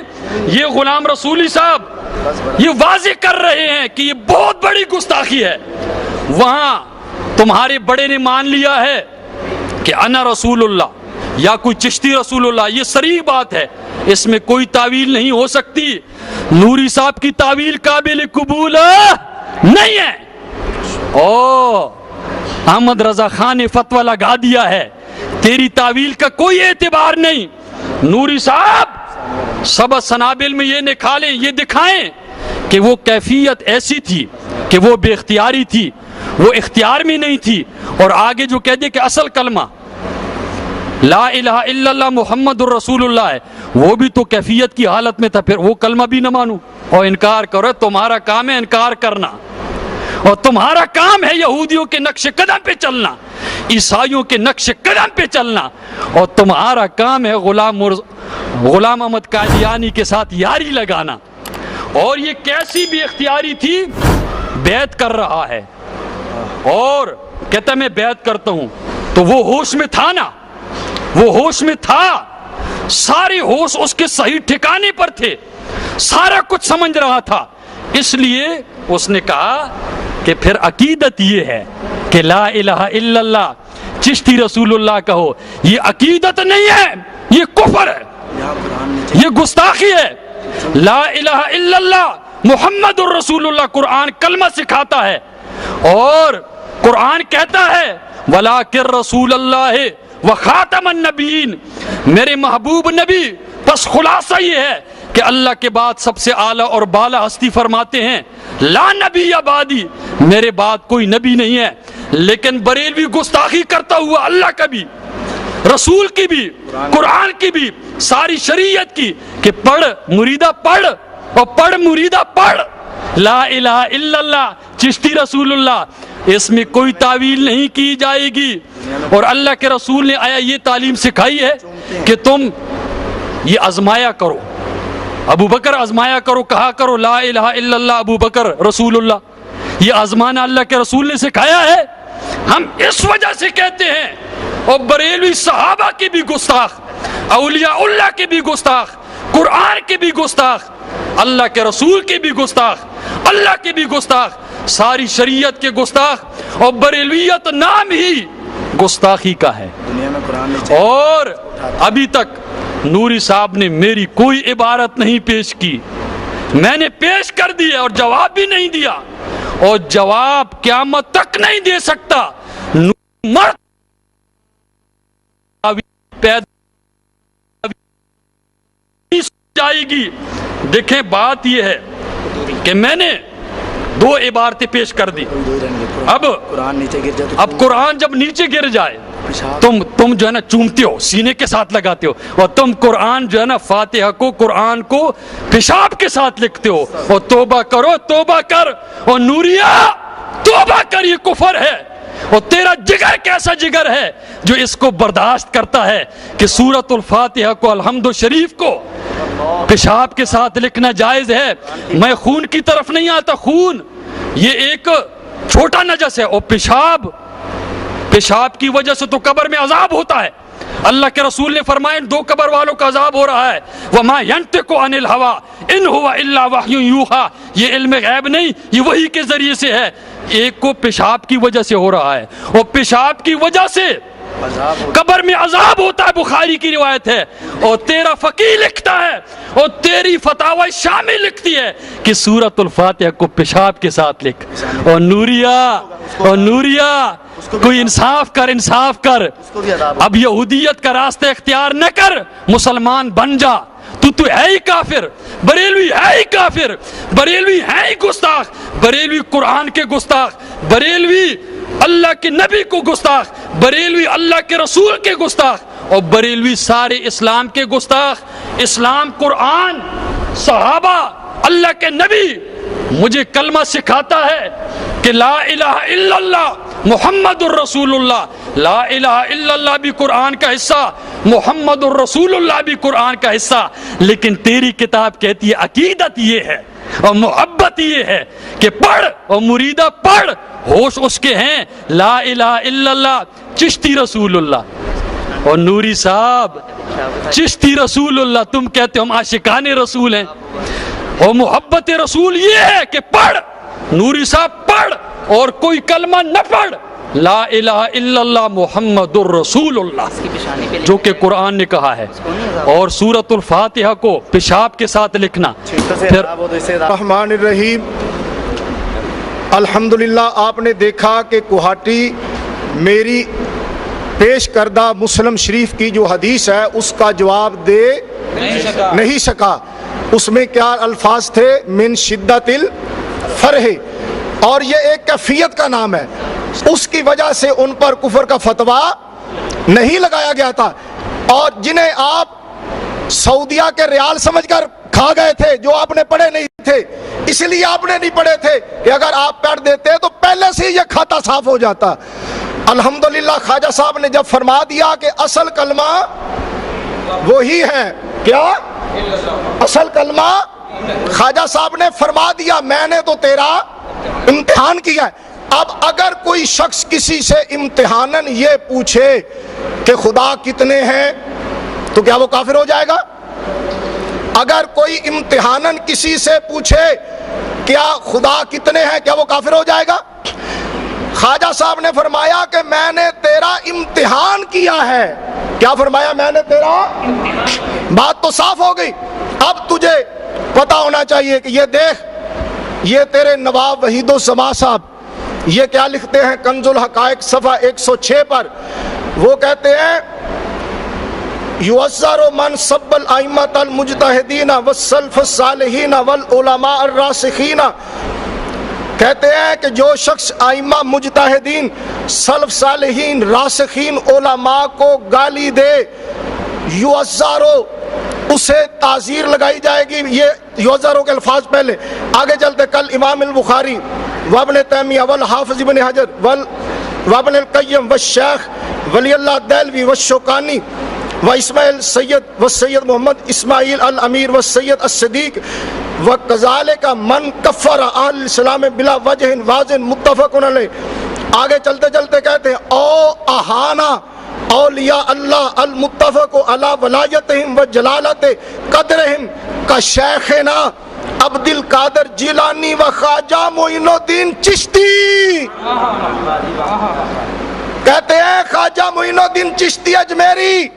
یہ غلام رسولی صاحب یہ واضح کر رہے ہیں کہ یہ بہت بڑی گستاخی ہے۔ وہاں تمہارے بڑے نے مان لیا ہے کہ انا رسول اللہ یا کوئی چشتی رسول اللہ، یہ صریح بات ہے، اس میں کوئی تعویل نہیں ہو سکتی۔ نوری صاحب کی تعویل قابل قبول نہیں ہے۔ احمد رضا خان نے فتویٰ لگا دیا ہے، تیری تعویل کا کوئی اعتبار نہیں۔ نوری صاحب سبع سنابل میں یہ نکالیں، یہ دکھائیں کہ وہ کیفیت ایسی تھی کہ وہ بے اختیاری تھی، وہ اختیار میں نہیں تھی، اور آگے جو کہہ دے کہ اصل کلمہ لا الہ الا اللہ محمد الرسول اللہ ہے، وہ بھی تو کیفیت کی حالت میں تھا، پھر وہ کلمہ بھی نہ مانو اور انکار کرو۔ تمہارا کام ہے انکار کرنا، اور تمہارا کام ہے یہودیوں کے نقش قدم پہ چلنا، عیسائیوں کے نقش قدم پہ چلنا، اور تمہارا کام ہے غلام احمد قادیانی کے ساتھ یاری لگانا۔ اور یہ کیسی بھی اختیاری تھی، بیعت کر رہا ہے اور کہتا ہے میں بیعت کرتا ہوں، تو وہ ہوش میں تھا نا، وہ ہوش میں تھا، سارے ہوش اس کے صحیح ٹھکانے پر تھے، سارا کچھ سمجھ رہا تھا، اس لیے اس نے کہا کہ پھر عقیدت یہ ہے کہ لا الہ الا اللہ چشتی رسول اللہ کہو، یہ عقیدت نہیں ہے، یہ کفر ہے، یہ گستاخی ہے۔ لا الہ الا اللہ محمد الرسول اللہ قرآن کلمہ سکھاتا ہے، اور قرآن کہتا ہے وَلَٰكِن رسول اللہ وخاتم النبیین، میرے محبوب نبی۔ بس خلاصہ یہ ہے کہ اللہ کے بعد سب سے اعلیٰ اور بالا ہستی فرماتے ہیں لا نبی بعدی، میرے بعد کوئی نبی نہیں ہے۔ لیکن بریلوی گستاخی کرتا ہوا اللہ کا بھی، رسول کی بھی، قرآن کی بھی، ساری شریعت کی، کہ پڑھ مریدہ پڑھ، اور پڑھ مریدہ پڑھ لا الہ الا اللہ چشتی رسول اللہ، اس میں کوئی تعویل نہیں کی جائے گی۔ اور اللہ کے رسول نے آیا یہ تعلیم سکھائی ہے کہ تم یہ آزمایا کرو، ابو بکر آزمایا کرو، کہا کرو لا الہ الا اللہ ابو بکر رسول اللہ، یہ آزمانا اللہ کے رسول نے سکھایا ہے۔ ہم اس وجہ سے کہتے ہیں، اور بریلوی صحابہ کی بھی گستاخ، اولیاء اللہ کی بھی گستاخ، قرآن کی بھی گستاخ، اللہ کے رسول کی بھی گستاخ، اللہ کی بھی گستاخ، ساری شریعت کے گستاخ، اور بریلویت نام ہی گستاخی کا ہے۔ اور ابھی تک نوری صاحب نے میری کوئی عبارت نہیں پیش کی، میں نے پیش کر دی اور جواب بھی نہیں دیا، اور جواب قیامت تک نہیں دے سکتا۔ مرد جائے گی۔ دیکھیں بات یہ ہے کہ میں نے دو عبارتیں پیش کر دی، اب قرآن جب نیچے گر جائے تم جو ہے نا چومتے ہو، سینے کے ساتھ لگاتے ہو، اور تم قرآن جو ہے نا فاتحہ کو، قرآن کو پیشاب کے ساتھ لکھتے ہو، اور توبہ کرو، توبہ کر، اور نوریا توبہ کر، یہ کفر ہے۔ اور تیرا جگر کیسا جگر ہے جو اس کو برداشت کرتا ہے کہ سورۃ الفاتحہ کو، الحمد شریف کو پیشاب کے ساتھ لکھنا جائز ہے۔ میں خون کی طرف نہیں آتا، خون یہ ایک چھوٹا نجس ہے، اور پیشاب کی وجہ سے تو قبر میں عذاب ہوتا ہے۔ اللہ کے رسول نے فرمایا دو قبر والوں کا عذاب ہو رہا ہے، وَمَا يَنْطِقُ عَنِ الْهَوَىٰ إِنْ هُوَ إِلَّا وَحْيٌ يُوحَىٰ، یہ علم غیب نہیں، یہ وحی کے ذریعے سے ہے۔ ایک کو پیشاب کی وجہ سے ہو رہا ہے، اور پیشاب کی وجہ سے قبر میں عذاب ہوتا ہے، بخاری کی روایت ہے، اور تیرا فقیہ لکھتا ہے، اور تیری فتاوی شامی لکھتی ہے کہ سورۃ الفاتحہ کو پیشاب کے ساتھ لکھ۔ اور نوریا کوئی انصاف کر، انصاف کر، اب یہودیت کا راستہ اختیار نہ کر، مسلمان بن جا۔ تو ہے ہی کافر، بریلوی ہے ہی کافر، بریلوی ہے ہی گستاخ، بریلوی قرآن کے گستاخ، بریلوی اللہ کے نبی کو گستاخ، بریلوی اللہ کے رسول کے گستاخ، اور بریلوی سارے اسلام کے گستاخ۔ اسلام، قرآن، صحابہ، اللہ کے نبی مجھے کلمہ سکھاتا ہے، کہ لا الہ الا اللہ محمد الرسول اللہ، لا الہ الا اللہ بھی قرآن کا حصہ، محمد الرسول اللہ بھی قرآن کا حصہ، لیکن تیری کتاب کہتی ہے عقیدت یہ ہے اور محبت یہ ہے کہ پڑھ اور مریدہ پڑھ، ہوش اس کے ہیں لا الہ الا اللہ چشتی رسول اللہ۔ اور نوری صاحب چشتی رسول اللہ، تم کہتے ہم عاشقان رسول ہیں، اور محبت رسول یہ ہے کہ پڑھ، نوری صاحب پڑھ اور کوئی کلمہ نہ پڑھ، لا الہ الا اللہ محمد الرسول اللہ جو کہ قرآن نے کہا ہے، اور سورۃ الفاتحہ کو پیشاب کے ساتھ لکھنا۔ پھر الرحمن الرحیم، الحمدللہ آپ نے دیکھا کہ کوہاٹی میری پیش کردہ مسلم شریف کی جو حدیث ہے اس کا جواب دے نہیں سکا۔ اس میں کیا الفاظ تھے؟ من شدت الفرح، اور یہ ایک کیفیت کا نام ہے، اس کی وجہ سے ان پر کفر کا فتویٰ نہیں لگایا گیا تھا، اور جنہیں آپ سعودیہ کے ریال سمجھ کر کھا گئے تھے، جو آپ نے پڑھے نہیں تھے، اس لیے آپ نے نہیں پڑھے تھے کہ اگر آپ پڑھ دیتے تو پہلے سے یہ کھاتا صاف ہو جاتا۔ الحمدللہ خواجہ صاحب نے جب فرما دیا کہ اصل کلمہ وہی ہے، کیا اصل کلمہ، خواجہ صاحب نے فرما دیا میں نے تو تیرا امتحان کیا ہے۔ اب اگر کوئی شخص کسی سے امتحاناً یہ پوچھے کہ خدا کتنے ہیں تو کیا وہ کافر ہو جائے گا؟ اگر کوئی امتحاناً کسی سے پوچھے کیا خدا کتنے ہیں، کیا وہ کافر ہو جائے گا؟ خواجہ صاحب نے فرمایا کہ میں نے تیرا امتحان کیا ہے۔ کیا فرمایا؟ میں نے تیرا، بات تو صاف ہو گئی۔ اب تجھے پتا ہونا چاہیے کہ یہ دیکھ، یہ تیرے نواب وحید الزما صاحب یہ کیا لکھتے ہیں کنز الحقائق صفحہ 106 پر، وہ کہتے ہیں یعذر من سب الائمۃ المجتہدین والسلف الصالحین والعلماء الراسخین، کہتے ہیں کہ جو شخص ائمہ مجتہدین، سلف صالحین، راسخین علماء کو گالی دے، یعذرو، اسے تعزیر لگائی جائے گی۔ یہ یعذرو کے الفاظ پہلے، آگے چلتے کل امام البخاری وابن تیمیہ والحافظ ابن حجر وابن القیم والشیخ ولی اللہ دہلوی والشوکانی واسماعیل سید والسید محمد اسماعیل الامیر والسید الصدیق وکذالک من کفر اہل الاسلام بلا وجہ واضح متفق علیہ۔ آگے چلتے چلتے کہتے ہیں او اہانا اولیاء اللہ المتفق علی ولایتہم و جلالت قدرہم کا شیخنا عبد القادر جیلانی و خواجہ معین الدین چشتی۔ کہتے ہیں خواجہ معین الدین چشتی اجمیری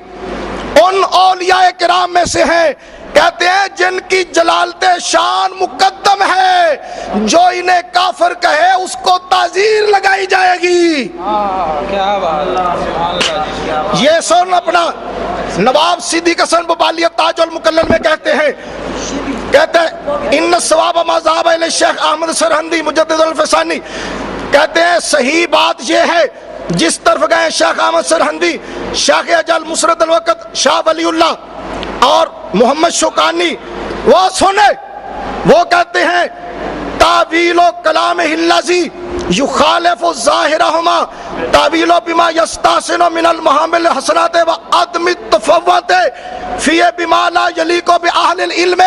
ان اولیاء کرام میں سے ہیں، کہتے ہیں جن کی جلالت شان مقدم ہے، جو انہیں کافر کہے اس کو تعزیر لگائی جائے گی۔ یہ سن اپنا نواب صدیق حسن ببالی تاج المکلل میں کہتے ہیں ان ثواب ما ذهب الی شیخ احمد سرہندی مجدد الفسانی، کہتے ہیں صحیح بات یہ ہے جس طرف گئے شیخ احمد سرہندی، شیخ اجل مسرت الوقت شاہ ولی اللہ اور محمد شوکانی، وہ سنے، وہ کہتے ہیں تعویل و کلام الذی یخالف ظاہرہما تعویل بما یستحسن من المحامل الحسنات و عدم التفوت فی بما لا یلیق باہل العلم۔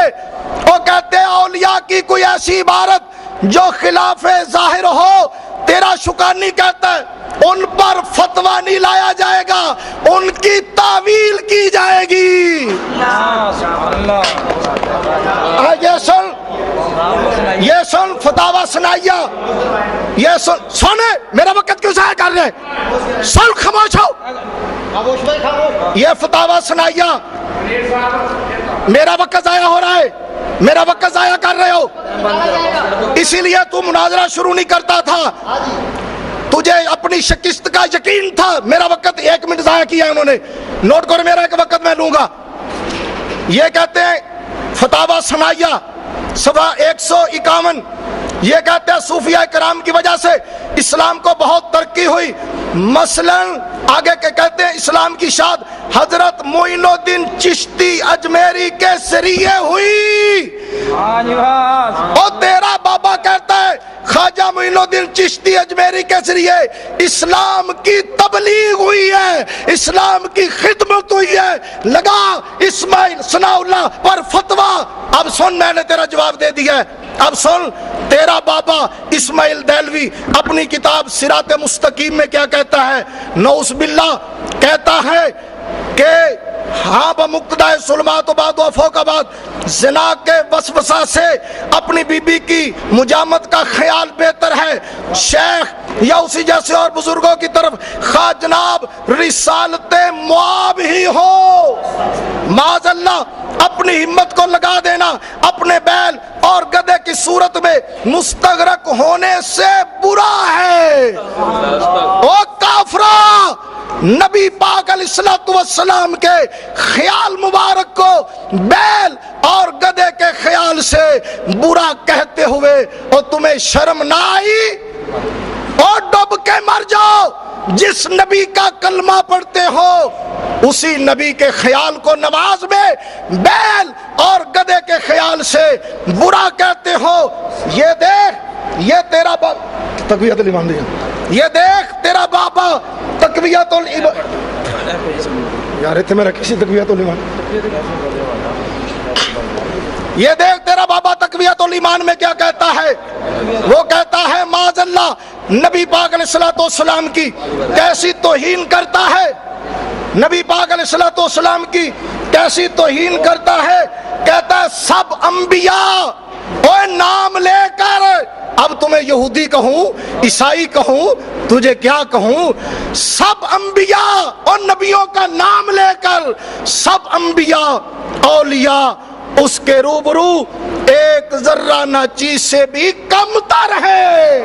وہ کہتے ہیں اولیاء کی کوئی ایسی عبارت جو خلاف ظاہر ہو، تیرا شوکانی کہتا ہے ان پر فتویٰ نہیں لایا جائے گا، ان کی تعویل کی جائے گی۔ یہ سن فتاوی ثنائیہ، یہ سنے، میرا وقت کیوں ضائع کر رہے؟ سن، خاموش ہو۔ یہ فتاوی ثنائیہ، میرا وقت ضائع ہو رہا ہے، میرا وقت ضائع کر رہے ہو، اسی لیے تو مناظرہ شروع نہیں کرتا تھا، تجھے اپنی شکست کا یقین تھا۔ میرا وقت 1 منٹ ضائع کیا ہے انہوں نے، نوٹ کرو میرا ایک وقت میں لوں گا۔ یہ کہتے ہیں فتاوی ثنائیہ صفحہ 151، یہ کہتے ہیں صوفیاء کرام کی وجہ سے اسلام کو بہت ترقی ہوئی، مثلا آگے کے کہتے ہیں اسلام کی شاد حضرت معین الدین چشتی اجمیری کے ذریعے ہوئی۔ اور تیرا بابا کہتا ہے خواجہ معین الدین چشتی اجمیری کے ذریعے اسلام کی تبلیغ ہوئی ہے، اسلام کی خدمت ہوئی ہے۔ لگا اسماعیل ثناء اللہ پر فتویٰ۔ اب سن، میں نے تیرا جواب دے دیا ہے، اب سن تیرا بابا اسماعیل دہلوی اپنی کتاب صراط مستقیم میں کیا کہتا ہے؟ نعوذ باللہ کہتا ہے کہ ہاں بمقتضى ظلمات و بعد و فوق بعد، زنا کے وسوسہ سے اپنی بی بی کی مجامت کا خیال بہتر ہے۔ شیخ یا اسی جیسے اور بزرگوں کی طرف خواہ جناب رسالت معاب ہی ہو، معاذ اللہ اپنی ہمت کو لگا دینا اپنے بیل اور گدھے کی صورت میں مستغرق ہونے سے برا ہے۔ او کافرہ، نبی پاک علیہ الصلوۃ والسلام کے خیال مبارک کو بیل اور گدھے کے خیال سے برا کہتے ہوئے اور تمہیں شرم نہ آئی؟ اور ڈوب کے مر جاؤ۔ جس نبی کا کلمہ پڑھتے ہو اسی نبی کے خیال کو نماز میں بیل اور گدھے کے خیال سے برا کہتے ہو۔ یہ دیکھ، یہ تیرا تقویۃ الایمان دیا، یہ دیکھ تیرا بابا تقویۃ الایمان، یار اتنے میں رکھی سی تقویۃ الایمان، یہ دیکھ تیرا بابا تقویۃ الایمان میں کیا کہتا ہے؟ وہ کہتا ہے معاذ اللہ نبی پاک علیہ الصلوۃ والسلام کی کیسی توہین کرتا ہے، نبی پاک علیہ الصلوۃ والسلام کی کیسی توہین کرتا ہے۔ کہتا ہے سب انبیاء، اوے نام لے کر، اب تمہیں یہودی کہوں عیسائی کہوں تجھے کیا کہوں، سب انبیاء اور نبیوں کا نام لے کر سب انبیاء اولیاء اس کے روبرو ایک ذرہ نہ چیز سے بھی کم تر ہے۔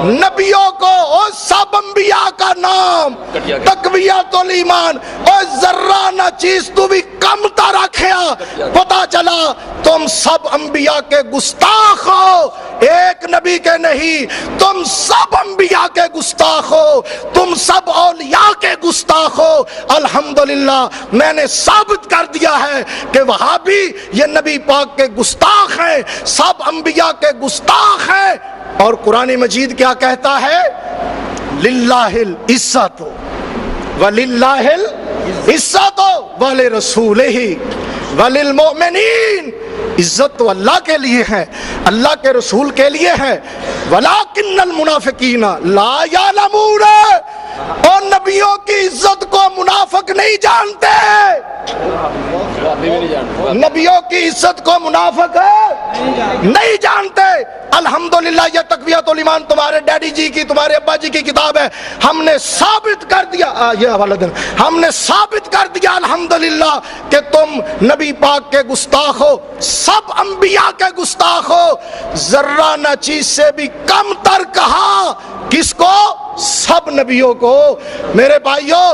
نبیوں کو اور سب انبیاء کا نام تقویۃ الایمان اور ذرہ نہ چیز تو بھی کم تر رکھیا، پتا چلا تم سب انبیاء کے گستاخ ہو، ایک نبی کے نہیں، تم سب انبیاء کے گستاخ ہو، تم سب اولیاء کے گستاخ ہو۔ الحمدللہ میں نے ثابت کر دیا ہے کہ وہابی یہ نبی پاک کے گستاخ ہیں، سب انبیاء کے گستاخ ہیں۔ اور قرآن مجید کیا کہتا ہے؟ للہ العزت وللہ العزت ولرسولہ وللمؤمنین، عزت تو اللہ کے لیے ہے، اللہ کے رسول کے لیے ہے۔ ولکن المنافقین لا یعلمون، اور نبیوں کی عزت کو منافق نہیں جانتے، نبیوں کی عزت کو منافق نہیں جانتے۔ الحمدللہ یہ تقویۃ الایمان تمہارے ڈیڈی جی کی، تمہارے ابا جی کی کتاب ہے، ہم نے ثابت کر دیا، یہ حوالہ دیں، ہم نے ثابت کر دیا الحمدللہ کہ تم نبی پاک کے گستاخ ہو، سب انبیاء کے گستاخ ہو، ذرہ نہ چیز سے بھی کم تر کہا، کس کو؟ سب نبیوں کو۔ میرے بھائیوں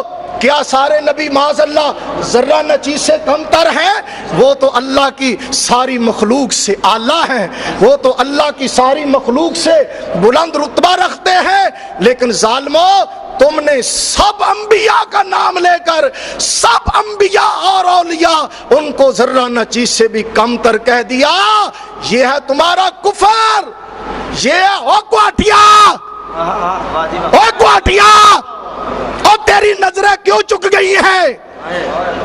کیا سارے نبی معاذ اللہ ذرہ نہ چیز سے کم تر ہیں؟ وہ تو اللہ کی ساری مخلوق سے اعلیٰ ہیں، وہ تو اللہ کی ساری مخلوق سے بلند رتبہ رکھتے ہیں۔ لیکن ظالموں، تم نے سب انبیاء کا نام لے کر سب انبیاء اور اولیاء ان کو ذرہ نہ چیز سے بھی کم تر کہہ دیا۔ یہ ہے تمہارا کفر، یہ ہے او گواٹیا، او گواٹیا، اور تیری نظریں کیوں چک گئی ہیں؟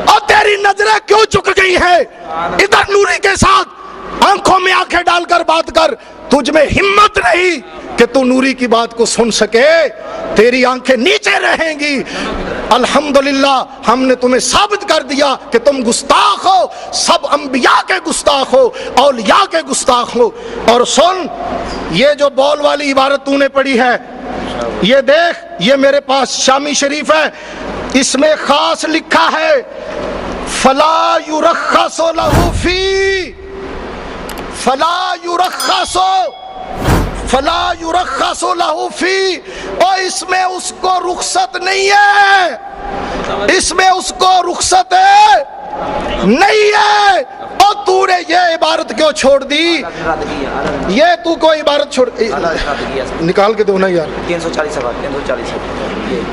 اور تیری نظریں کیوں چک گئی ہیں؟ ادھر نوری کے ساتھ آنکھوں میں آنکھیں ڈال کر بات کر، تجھ میں ہمت نہیں کہ تو نوری کی بات کو سن سکے، تیری آنکھیں نیچے رہیں گی۔ الحمدللہ ہم نے تمہیں ثابت کر دیا کہ تم گستاخ ہو، سب انبیاء کے گستاخ ہو، اولیاء کے گستاخ ہو۔ اور سن، یہ جو بول والی عبارت تو نے پڑھی ہے، یہ دیکھ، یہ میرے پاس شامی شریف ہے، اس میں خاص لکھا ہے فلا یرخص لہ فی، فلا یرخص، فلا یرخص لہ فی، اور اس میں اس کو رخصت نہیں ہے، اس میں اس کو رخصت نہیں ہے۔ اور تو نے یہ عبارت کیوں چھوڑ دی؟ یہ تو کوئی عبارت چھوڑ، نکال کے دو نا یار، 340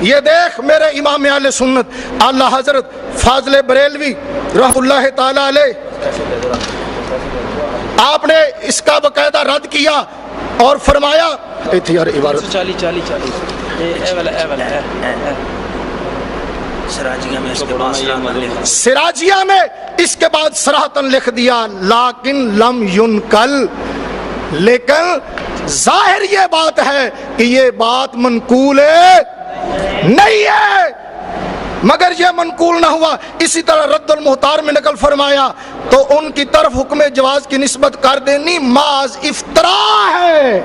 یہ دیکھ میرے امام اہل سنت اعلی حضرت فاضل بریلوی رحمۃ اللہ تعالی علیہ، آپ نے اس کا باقاعدہ رد کیا اور فرمایا ایتھی یار عبارت چالی اے والا سراجیہ میں اس کے بعد صراحتاً لکھ دیا لیکن لم ينقل، لیکن ظاہر یہ بات ہے کہ یہ بات منقول نہیں ہے، مگر یہ منقول نہ ہوا۔ اسی طرح رد المحتار میں نقل فرمایا تو ان کی طرف حکم جواز کی نسبت کر دینی محض افطرا ہے۔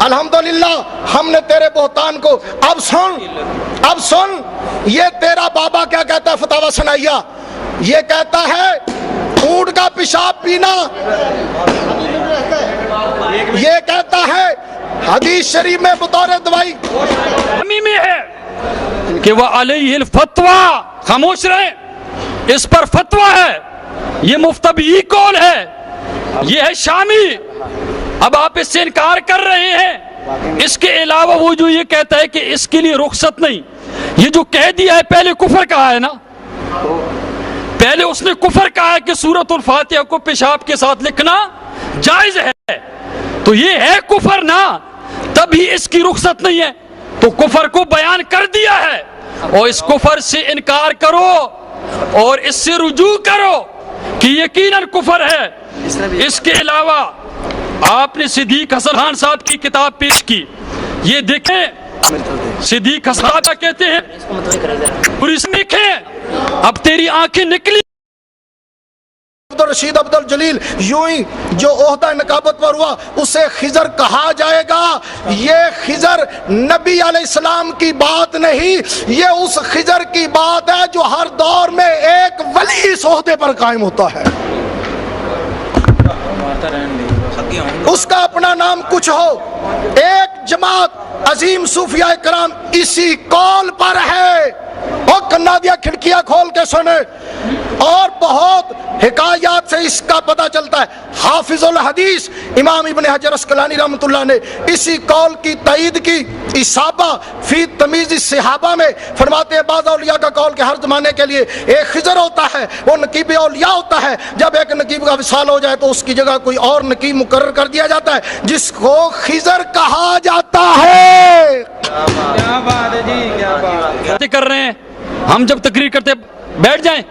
الحمدللہ ہم نے تیرے بہتان کو اب سن یہ تیرا بابا کیا کہتا ہے فتاوی ثنائیہ، یہ کہتا ہے اونٹ کا پیشاب پینا، یہ کہتا ہے حدیث شریف میں بطور دوائی میں ہے کہ وہ علیہ الفتویٰ، خاموش رہیں، اس پر فتویٰ ہے، یہ مفتبی قول ہے، یہ ہے شامی۔ اب آپ اس سے انکار کر رہے ہیں۔ اس کے علاوہ وہ جو یہ کہتا ہے کہ اس کے لیے رخصت نہیں، یہ جو کہہ دیا ہے پہلے کفر کہا ہے نا، پہلے اس نے کفر کہا ہے کہ سورۃ الفاتحہ کو پیشاب کے ساتھ لکھنا جائز ہے، تو یہ ہے کفر نا، تب ہی اس کی رخصت نہیں ہے، تو کفر کو بیان کر دیا ہے، اور اس کفر سے انکار کرو اور اس سے رجوع کرو کہ یقیناً کفر ہے۔ اس کے علاوہ آپ نے صدیق حسن خان صاحب کی کتاب پیش کی، یہ دیکھیں صدیق حسن صاحب کہتے ہیں پولیس دیکھیں اب تیری آنکھیں نکلی عبدالرشید عبدالجلیل یوں ہی جو عہدہ نقابت پر ہوا اسے خضر کہا جائے گا۔ یہ خضر نبی علیہ السلام کی بات نہیں، یہ اس خضر کی بات ہے جو ہر دور میں ایک ولی اس عہدے پر قائم ہوتا ہے، اس کا اپنا نام کچھ ہو۔ ایک جماعت عظیم صوفیاء کرام اسی قول پر ہے، اور کنا دیا کھڑکیاں کھول کے سنے، اور بہت حکایات سے اس کا پتہ چلتا ہے۔ حافظ الحدیث امام ابن حجر اسقلانی رحمۃ اللہ نے اسی قول کی تائید کی، اصابہ فی تمیز الصحابہ میں فرماتے ہیں بعض اولیاء کا قول کہ ہر زمانے کے لیے ایک خضر ہوتا ہے، وہ نقیب اولیاء ہوتا ہے، جب ایک نقیب کا وصال ہو جائے تو اس کی جگہ کوئی اور نقیب مقرر کر دیا جاتا ہے جس کو خضر کہا جاتا ہے۔ کیا بات ہے جی، کیا بات کر رہے ہیں ہم، جب تقریر کرتے بیٹھ جائیں،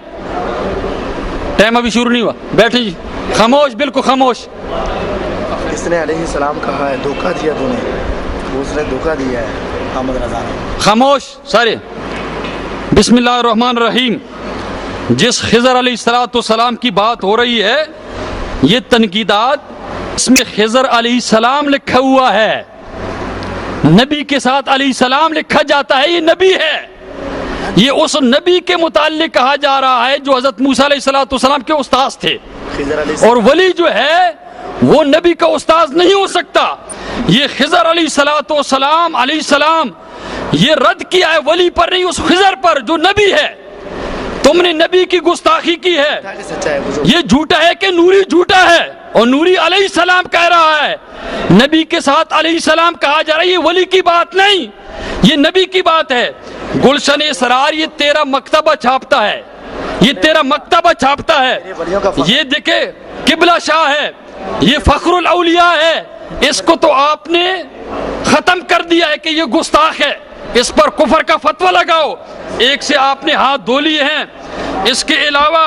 ٹائم ابھی شروع نہیں ہوا، بیٹھیں جی، خاموش، بالکل خاموش۔ اس نے علیہ السلام کہا ہے دھوکہ دیا تو نے، اس نے دھوکہ دیا ہے احمد رضا نے۔ خاموش سارے۔ بسم اللہ الرحمن الرحیم۔ جس خضر علیہ السلام کی بات ہو رہی ہے، یہ تنقیدات، اس میں خضر علیہ السلام لکھا ہوا ہے، نبی کے ساتھ علیہ السلام لکھا جاتا ہے، یہ نبی ہے، یہ اس نبی کے متعلق کہا جا رہا ہے جو حضرت موسیٰ علیہ السلام کے استاذ تھے، اور ولی جو ہے وہ نبی کا استاذ نہیں ہو سکتا۔ یہ خضر علیہ السلام یہ رد کیا ہے ولی پر نہیں، اس خضر پر جو نبی ہے۔ تم نے نبی کی گستاخی کی ہے، یہ جھوٹا ہے کہ نوری جھوٹا ہے، اور نوری علیہ السلام کہہ رہا ہے، نبی کے ساتھ علیہ السلام کہا جا رہا ہے، یہ ولی کی بات نہیں، یہ نبی کی بات ہے۔ گلشن اسرار یہ تیرا مکتبہ چھاپتا ہے، یہ تیرا مکتبہ چھاپتا ہے، یہ دیکھے قبلہ شاہ ہے، یہ فخر الاولیاء ہے، اس کو تو آپ نے ختم کر دیا ہے کہ یہ گستاخ ہے، اس پر کفر کا فتویٰ لگاؤ۔ ایک سے آپ نے ہاتھ دھو لیے ہیں۔ اس کے علاوہ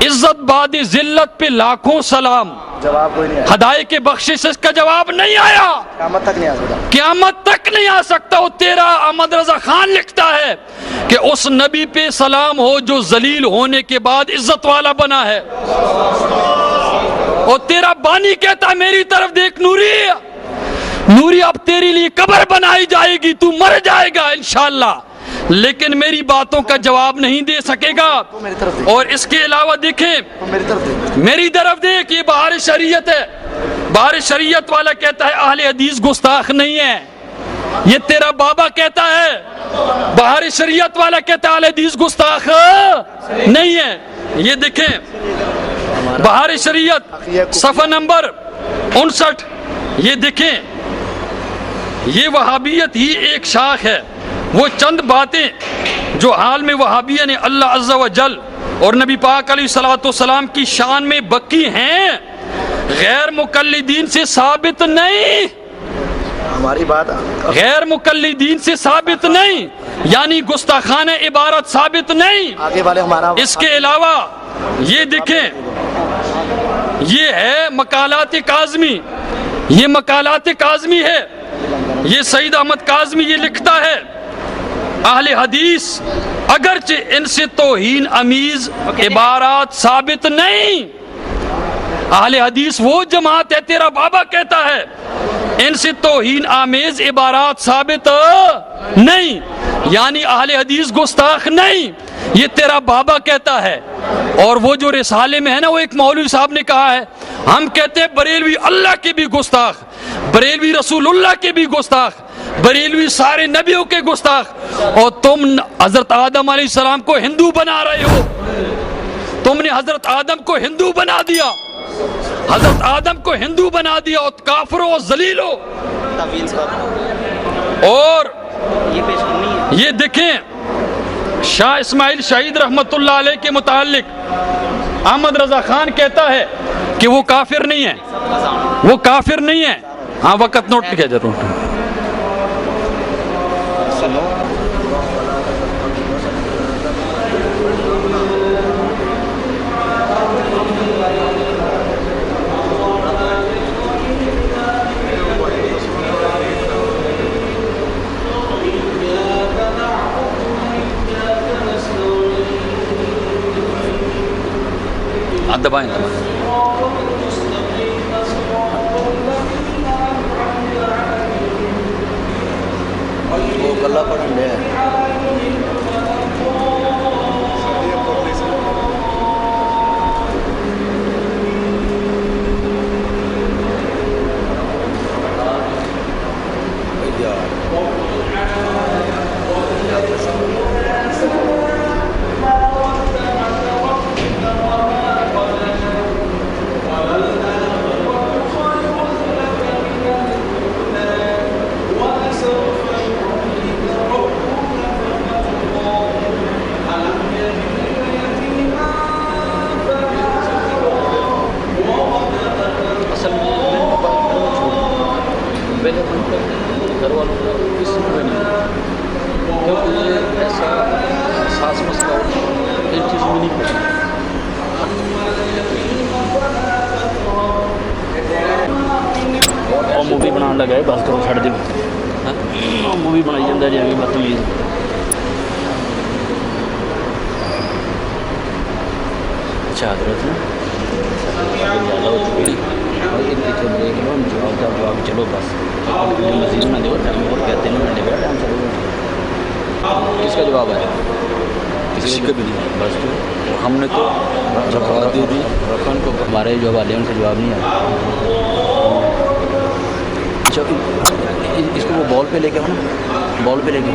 عزت باد ذلت پہ لاکھوں سلام، جواب کوئی نہیں آیا، ہدایت کے بخشش کا جواب نہیں آیا، قیامت تک نہیں آ سکتا، قیامت تک نہیں آ سکتا۔ وہ تیرا احمد رضا خان لکھتا ہے کہ اس نبی پہ سلام ہو جو ذلیل ہونے کے بعد عزت والا بنا ہے، اور تیرا بانی کہتا ہے میری طرف دیکھ نوری، نوری اب تیری لیے قبر بنائی جائے گی، تو مر جائے گا انشاءاللہ، لیکن میری باتوں کا جواب نہیں دے سکے گا۔ اور اس کے علاوہ دیکھیں، میری طرف دیکھ، یہ بہار شریعت ہے، بہار شریعت والا کہتا ہے اہل حدیث گستاخ نہیں ہے، یہ تیرا بابا کہتا ہے، بہار شریعت والا کہتا ہے اہل حدیث گستاخ نہیں ہے۔ یہ دیکھیں بہار شریعت صفحہ نمبر 59، یہ دیکھیں، یہ وہابیت ہی ایک شاخ ہے، وہ چند باتیں جو حال میں وہابیہ نے اللہ عز و جل اور نبی پاک علیہ السلام کی شان میں بکی ہیں، غیر مقلدین سے ثابت نہیں، ہماری بات غیر مقلدین سے ثابت نہیں، یعنی گستاخانہ عبارت ثابت نہیں۔ آگے والے ہمارا اس کے علاوہ یہ دیکھیں، یہ ہے مقالات کاظمی، یہ مقالات کاظمی ہے، یہ سعید احمد کاظمی یہ لکھتا ہے اہل حدیث اگرچہ ان سے توہین امیز عبارات ثابت نہیں، اہل حدیث وہ جماعت ہے تیرا بابا کہتا ہے ان سے توہین آمیز عبارات ثابت نہیں، یعنی اہل حدیث گستاخ نہیں، یہ تیرا بابا کہتا ہے۔ اور وہ جو رسالے میں ہے نا، وہ ایک مولوی صاحب نے کہا ہے ہم کہتے ہیں بریلوی اللہ کے بھی گستاخ، بریلوی رسول اللہ کے بھی گستاخ، بریلوی سارے نبیوں کے گستاخ، اور تم حضرت آدم علیہ السلام کو ہندو بنا رہے ہو، تم نے حضرت آدم کو ہندو بنا دیا، حضرت آدم کو ہندو بنا دیا، اور کافروں اور ذلیلوں۔ اور یہ دیکھیں شاہ اسماعیل شہید رحمت اللہ علیہ کے متعلق احمد رضا خان کہتا ہے کہ وہ کافر نہیں ہے، وہ کافر نہیں ہے۔ ہاں وقت نوٹ کیا ضرور۔ دبائیں وہ گلہ پڑھن لے گھر والوں کو کسی میں نہیں، کیونکہ یہ ایسا احساس مسئلہ ایک چیز میں نہیں پڑتا۔ اور مووی بنا لگا ہے، بس کرو چھڑ دے، مووی بنائی جاتا ہے جی بدتمیز۔ اچھا حضرت جواب چلو بس مزید نہ دو، اور کہتے ہیں نہ دے ٹائم چلو۔ کس کا جواب ہے؟ کسی کا بھی نہیں، بس تو ہم نے تو جواب دے دی۔ رقم کو ہمارے جو حوالے ان کا جواب نہیں آیا۔ اچھا اس کو وہ بال پہ لے کے آؤ نا، بال پہ لے کے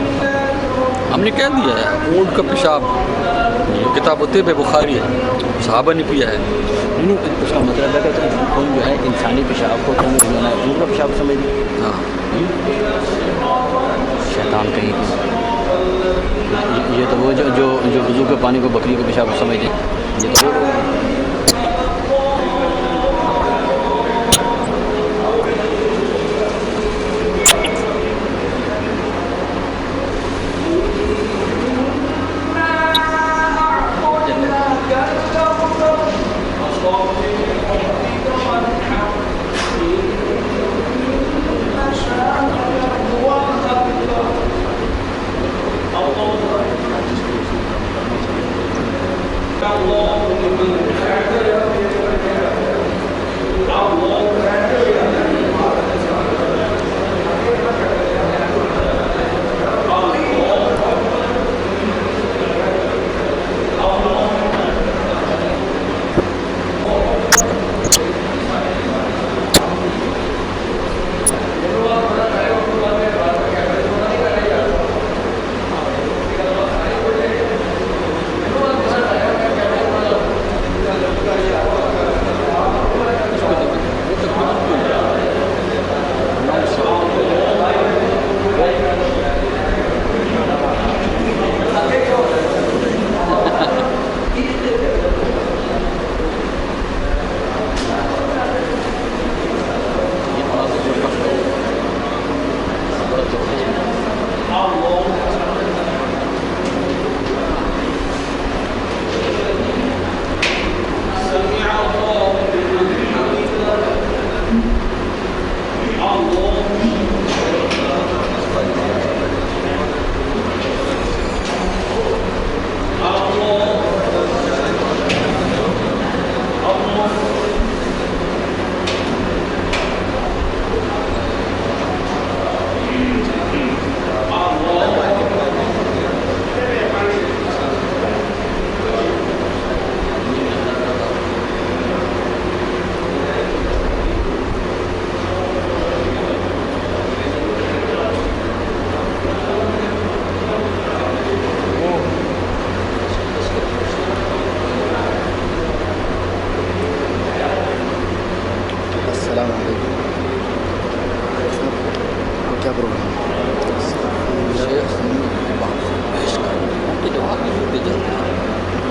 ہم نے کہہ دیا ہے اونٹ کا پیشاب کتاب طب بخاری ہے، صحابہ نے پیا ہے۔ نہیں، اس کا مطلب ہے کہ تم جو ہے انسانی پیشاب کو تم جو ہے اونٹ کا پیشاب سمجھ لی۔ ہاں شیطان کہیں یہ تو وہ جو وضو کے پانی کو بکری کو پیشاب سمجھ دیں، یہ تو الله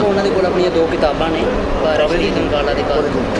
ਉਹਨਾਂ ਦੇ ਕੋਲ ਆਪਣੀਆਂ 2 ਕਿਤਾਬਾਂ ਨੇ ਬਾਰਾਵਲੀ ਦੰਗਾਲਾ ਦੇ ਕਾਲ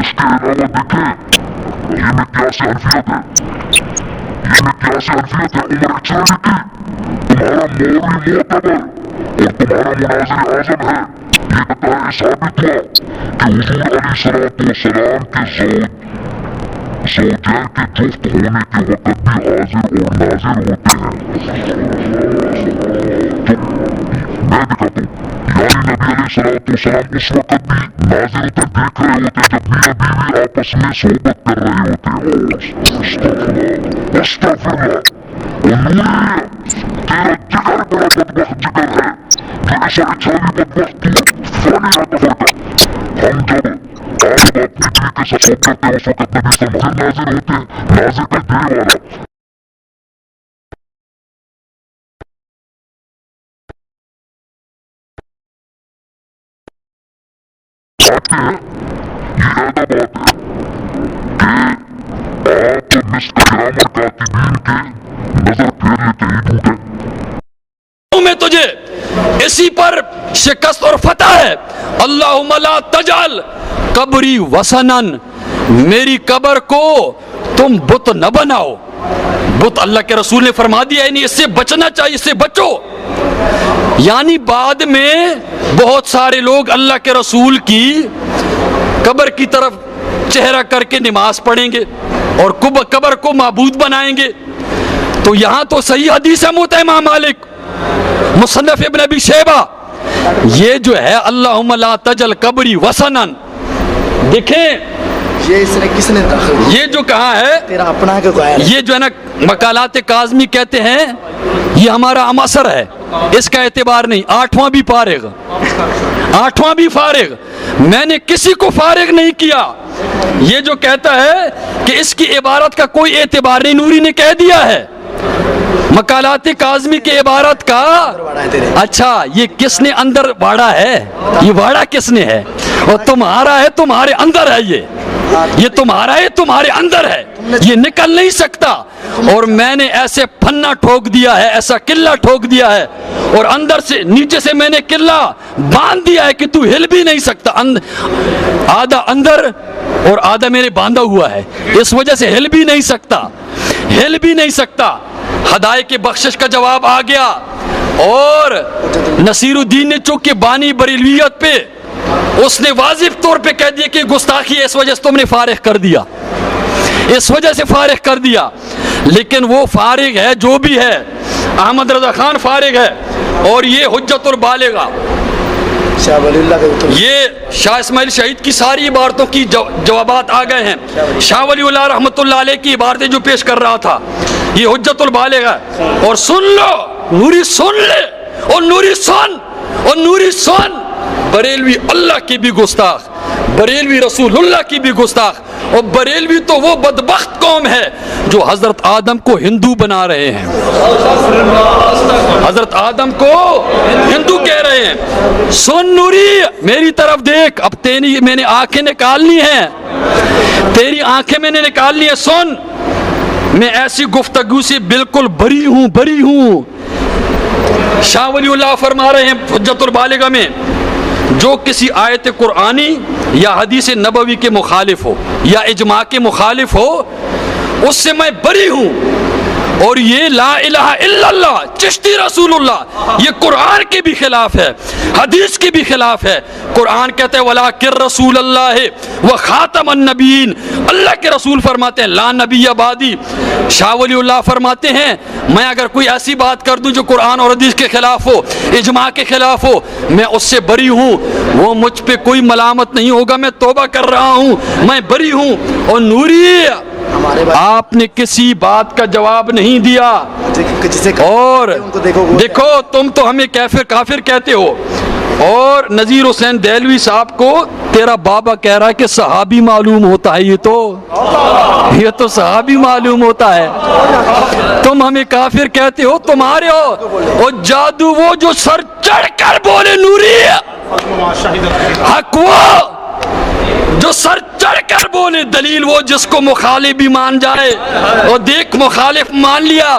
اس کے علاوہ دیکھیں یہ میں کیا سے حرفیت ہے، یہ میں کیا سے حرفیت ہے عمر اچھالی کی، تمہارا موری معتبر اور تمہارا مناظر اعظم ہے، یہ بتایا ثابت ہوا کہ حضور علیہ السلام کے زوجین کے جفت ہونے کے وقت بھی حاضر اور ناظر ہوتے ہیں۔ تو میں دکھاتا ہوں، یعنی نبی علیہ السلام اس وقت بھی ناظر ادھر دیکھ رہے ہوتے ہیں جب میاں بیوی آپس میں صحبت کر رہے ہوتے ہیں۔ استغفراللہ تیرا جگر بڑا بدبخت جگر ہے جو ایسا اچھالی بدبخت فانی رہتا ہوتا۔ ہم جب آج بات اتنی کے ساتھ صحبت کرتے ہیں اس وقت نبی سے مگر ناظر ہوتے ہیں، ناظر کا دیر والا آتے ہیں۔ یہ عادہ بات ہے کہ آپ مسٹر گرامر کاتبین کے نظر پھیر لیتے ہی ڈھونڈے میں تجھے اسی پر شکست اور فتح ہے۔ اللہم لا تجعل قبری وثنن، میری قبر کو تم بت نہ بناؤ۔ بت اللہ کے رسول نے فرما دیا، یعنی اس سے بچنا چاہیے، اس سے بچو۔ یعنی بعد میں بہت سارے لوگ اللہ کے رسول کی قبر کی طرف چہرہ کر کے نماز پڑھیں گے اور قبر کو معبود بنائیں گے۔ تو یہاں تو صحیح حدیث ہے موطا امام مالک مصنف ابن ابی شیبہ، یہ جو ہے اللہم لا تجعل قبری وثنن، دیکھیں یہ اس نے کس نے داخل کیا؟ یہ جو کہا ہے تیرا اپنا ہے کہ غیر ہے؟ یہ جو ہے نا مقالات کاظمی کہتے ہیں یہ ہمارا عمصر ہے، اس کا اعتبار نہیں، آٹھواں بھی فارغ، آٹھواں بھی فارغ، میں نے کسی کو فارغ نہیں کیا۔ یہ جو کہتا ہے کہ اس کی عبارت کا کوئی اعتبار نہیں، نوری نے کہہ دیا ہے مقالات کاظمی کی عبارت کا۔ اچھا یہ کس نے اندر واڑا ہے؟ یہ واڑا کس نے ہے؟ اور تمہارا ہے، تمہارے اندر ہے، یہ تمہارا ہے، تمہارے اندر ہے، یہ نکل نہیں سکتا۔ اور میں نے ایسے پھنا ٹھوک دیا ہے، ایسا قلعہ ٹھوک دیا ہے، اور اندر سے نیچے سے میں نے قلعہ باندھ دیا ہے کہ تو ہل بھی نہیں سکتا، آدھا اندر اور آدھا میرے باندھا ہوا ہے، اس وجہ سے ہل بھی نہیں سکتا، ہل بھی نہیں سکتا۔ ہدایت کی بخشش کا جواب آ گیا، اور نصیر الدین نے چونکہ بانی بریلویت پہ اس نے واضح طور پہ کہہ دیا کہ گستاخی ہے، اس وجہ سے تم نے فارغ کر دیا، اس وجہ سے فارغ کر دیا۔ لیکن وہ فارغ ہے جو بھی ہے، احمد رضا خان فارغ ہے، اور یہ حجت البالغہ، شاہ ولی اللہ کے اتر یہ شاہ اسماعیل شہید کی ساری عبارتوں کی جوابات آ گئے ہیں۔ شاہ ولی اللہ رحمۃ اللہ علیہ کی عبارتیں جو پیش کر رہا تھا یہ حجت البالغہ ہے۔ اور سن لو نوری، سن لے، اور نوری سن، اور نوری سن، بریلوی اللہ کی بھی گستاخ، بریلوی رسول اللہ کی بھی گستاخ، اور بریلوی تو وہ بدبخت قوم ہے جو حضرت آدم کو ہندو بنا رہے ہیں، حضرت آدم کو ہندو کہہ رہے ہیں۔ سن نوری، میری طرف دیکھ، اب تیری میں نے آنکھیں نکالنی ہیں، تیری آنکھیں میں نے نکالنی ہیں، سن، میں ایسی گفتگو سے بالکل بری ہوں، بری ہوں۔ شاہ ولی اللہ فرما رہے ہیں حجت البالغہ میں، جو کسی آیت قرآنی یا حدیث نبوی کے مخالف ہو یا اجماع کے مخالف ہو، اس سے میں بری ہوں۔ اور یہ لا الہ الا اللہ چشتی رسول اللہ، یہ قرآن کے بھی خلاف ہے، حدیث کے بھی خلاف ہے۔ قرآن کہتے ہیں وَلَٰكِن رسول اللہ وخاتم النبیین، اللہ کے رسول فرماتے ہیں لا نبی بعدی۔ شاہ ولی اللہ فرماتے ہیں میں اگر کوئی ایسی بات کر دوں جو قرآن اور حدیث کے خلاف ہو، اجماع کے خلاف ہو، میں اس سے بری ہوں، وہ مجھ پہ کوئی ملامت نہیں ہوگا، میں توبہ کر رہا ہوں، میں بری ہوں۔ اور نوری، آپ نے کسی بات کا جواب نہیں دیا، اور دیکھو تم تو ہمیں کافر کہتے ہو، اور نذیر حسین دہلوی صاحب کو تیرا بابا کہہ رہا ہے کہ صحابی معلوم ہوتا ہے، یہ تو صحابی معلوم ہوتا ہے، تم ہمیں کافر کہتے ہو، تمہارے ہو جادو وہ جو سر چڑھ کر بولے نوری، حق وہ جو سر چڑھ کر بولے، دلیل وہ جس کو مخالف بھی مان جائے، اور دیکھ مخالف مان لیا،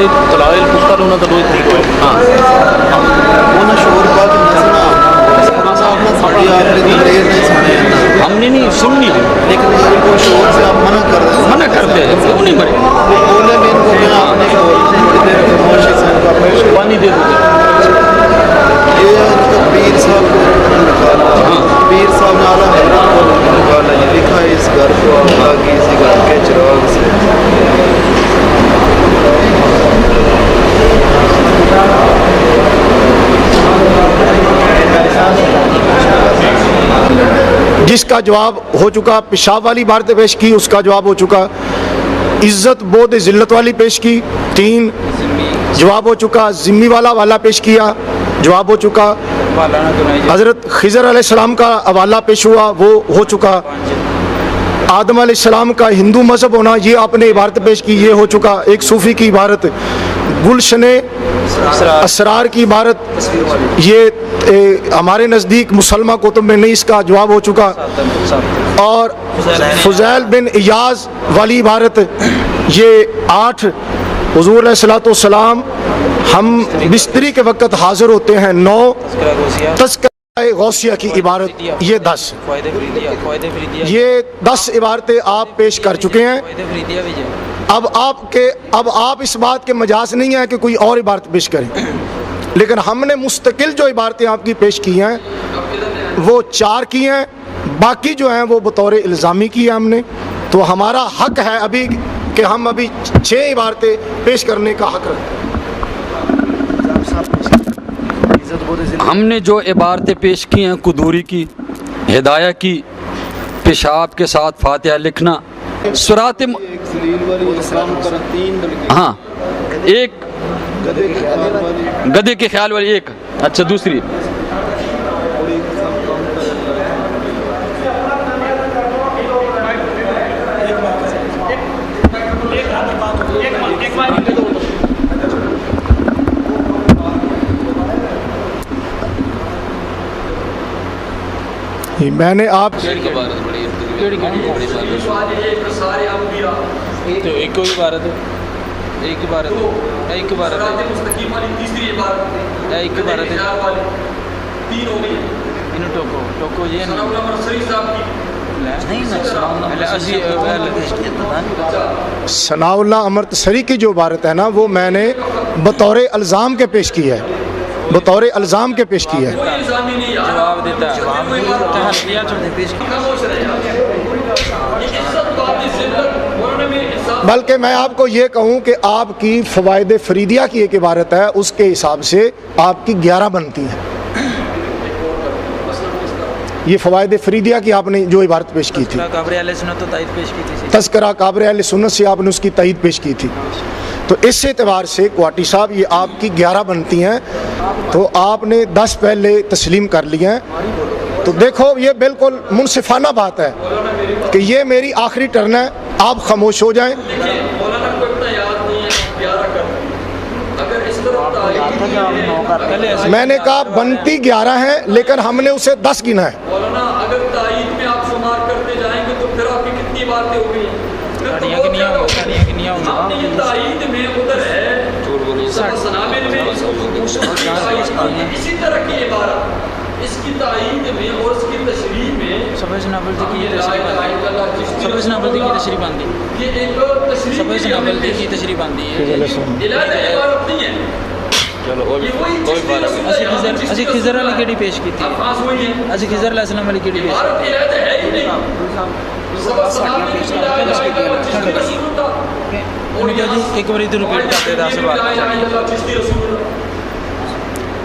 دے تلائل پتر انہوں نے روئی تھی کوئی ہاں وہ نہ شور پاک نہ سنا ساڑی آخری دن ریر نہیں سنے ہم نے نہیں سننی لیکن ان کو شور سے آپ منع کر رہے ہیں منع کرتے ہیں وہ نہیں مرے بولے میں ان کو میں اپنے کو تھوڑی دیر خاموشی سے ان کا پیش پانی دے دو یہ ان کا پیر صاحب کو نکالا پیر صاحب نے اعلیٰ حضرت کو نکالا یہ لکھا ہے اس گھر کو آقا کی اسی گھر کے چراغ سے جس کا جواب ہو چکا پیشاب والی عبارتیں پیش کی، اس کا جواب ہو چکا عزت بود ذلت والی پیش کی 3 جواب ہو چکا، ذمی والا پیش کیا جواب ہو چکا، حضرت خضر علیہ السلام کا حوالہ پیش ہوا وہ ہو چکا، آدم علیہ السلام کا ہندو مذہب ہونا یہ آپ نے عبارت پیش کی یہ ہو چکا، ایک صوفی کی عبارت گلشن اسرار کی عبارت یہ ہمارے نزدیک مسلمہ کتب میں نہیں، اس کا جواب ہو چکا، اور فضیل بن ایاز والی عبارت یہ 8 حضور علیہ الصلوۃ والسلام ہم بستری کے وقت حاضر ہوتے ہیں 9 تذکرہ غوثیہ کی عبارت یہ 10 یہ 10 عبارتیں آپ پیش کر چکے ہیں۔ اب آپ اس بات کے مجاز نہیں ہیں کہ کوئی اور عبارت پیش کریں، لیکن ہم نے مستقل جو عبارتیں آپ کی پیش کی ہیں وہ 4 کی ہیں، باقی جو ہیں وہ بطور الزامی کی ہیں ہم نے، تو ہمارا حق ہے ابھی کہ ہم ابھی 6 عبارتیں پیش کرنے کا حق رکھتے ہیں۔ ہم نے جو عبارتیں پیش کی ہیں قدوری کی، ہدایہ کی، پیشاب کے ساتھ فاتحہ لکھنا، سرات ہاں ایک گدے کے خیال والی ایک اچھا دوسری میں نے آپ تو ایک کو عبارت ہے ایک عبارت ہے ایک عبارت ہے ایک عبارت ہے انہوں ٹوکو یہ ثناء اللہ امرتسری کی جو عبارت ہے نا وہ میں نے بطور الزام کے پیش کی ہے، بطور الزام کے پیش کی ہے، جواب دیتا ہے بلکہ میں آپ کو یہ کہوں کہ آپ کی فوائد فریدیہ کی ایک عبارت ہے اس کے حساب سے آپ کی 11 بنتی ہیں، یہ فوائد فریدیہ کی آپ نے جو عبارت پیش کی تھی، تذکرہ کابر اہل سنت سے آپ نے اس کی تائید پیش کی تھی، تو اس اعتبار سے کوٹی صاحب یہ آپ کی 11 بنتی ہیں، تو آپ نے 10 پہلے تسلیم کر لی ہیں، تو دیکھو یہ بالکل منصفانہ بات ہے کہ یہ میری آخری ٹرن ہے، آپ خاموش ہو جائیں۔ میں نے کہا بنتی 11 ہیں لیکن ہم نے اسے 10 گنا ہے۔ اگر تائید میں آپ شمار کرتے جائیں گے تو پھر آپ کی کتنی باتیں ہو گئی ہیں؟ تائید میں ادھر ہے سنابل میں اسی طرح کی عبارت اس کی تائید میں اور اس کی تشریح میں سبز نابلدی کی تشریح باندھی یہ ایک نابلدی کی تشریح باندھی ہے علیحدہ عبارت نہیں ہے، چلو اسی خضر علی کیڑی پیش کی تھی، اسی خضر علیہ السلام علی کیڑی پیش کی ایک بار ادھر ریپیٹ کرتے تھا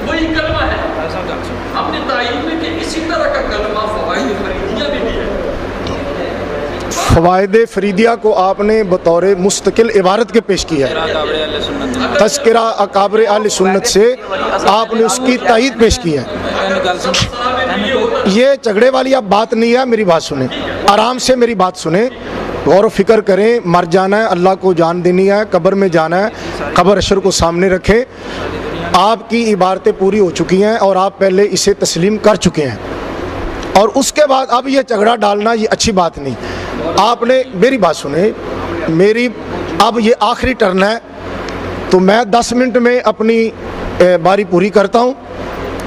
وہی کلمہ ہے ہم نے تائید میں کہ اسی طرح کا کلمہ فوائد فریدیہ میں بھی ہے۔ فوائد فریدیہ کو آپ نے بطور مستقل عبارت کے پیش کیا ہے، تذکرہ اکابر اہل سنت سے آپ نے اس کی تائید پیش کی ہے، یہ جھگڑے والی اب بات نہیں ہے، میری بات سنیں، آرام سے میری بات سنیں، غور و فکر کریں، مر جانا ہے، اللہ کو جان دینی ہے، قبر میں جانا ہے، قبر حشر کو سامنے رکھیں، آپ کی عبارتیں پوری ہو چکی ہیں اور آپ پہلے اسے تسلیم کر چکے ہیں، اور اس کے بعد اب یہ جھگڑا ڈالنا یہ اچھی بات نہیں۔ آپ نے میری بات سنیں، میری اب یہ آخری ٹرن ہے، تو تو میں 10 منٹ میں اپنی باری پوری کرتا ہوں،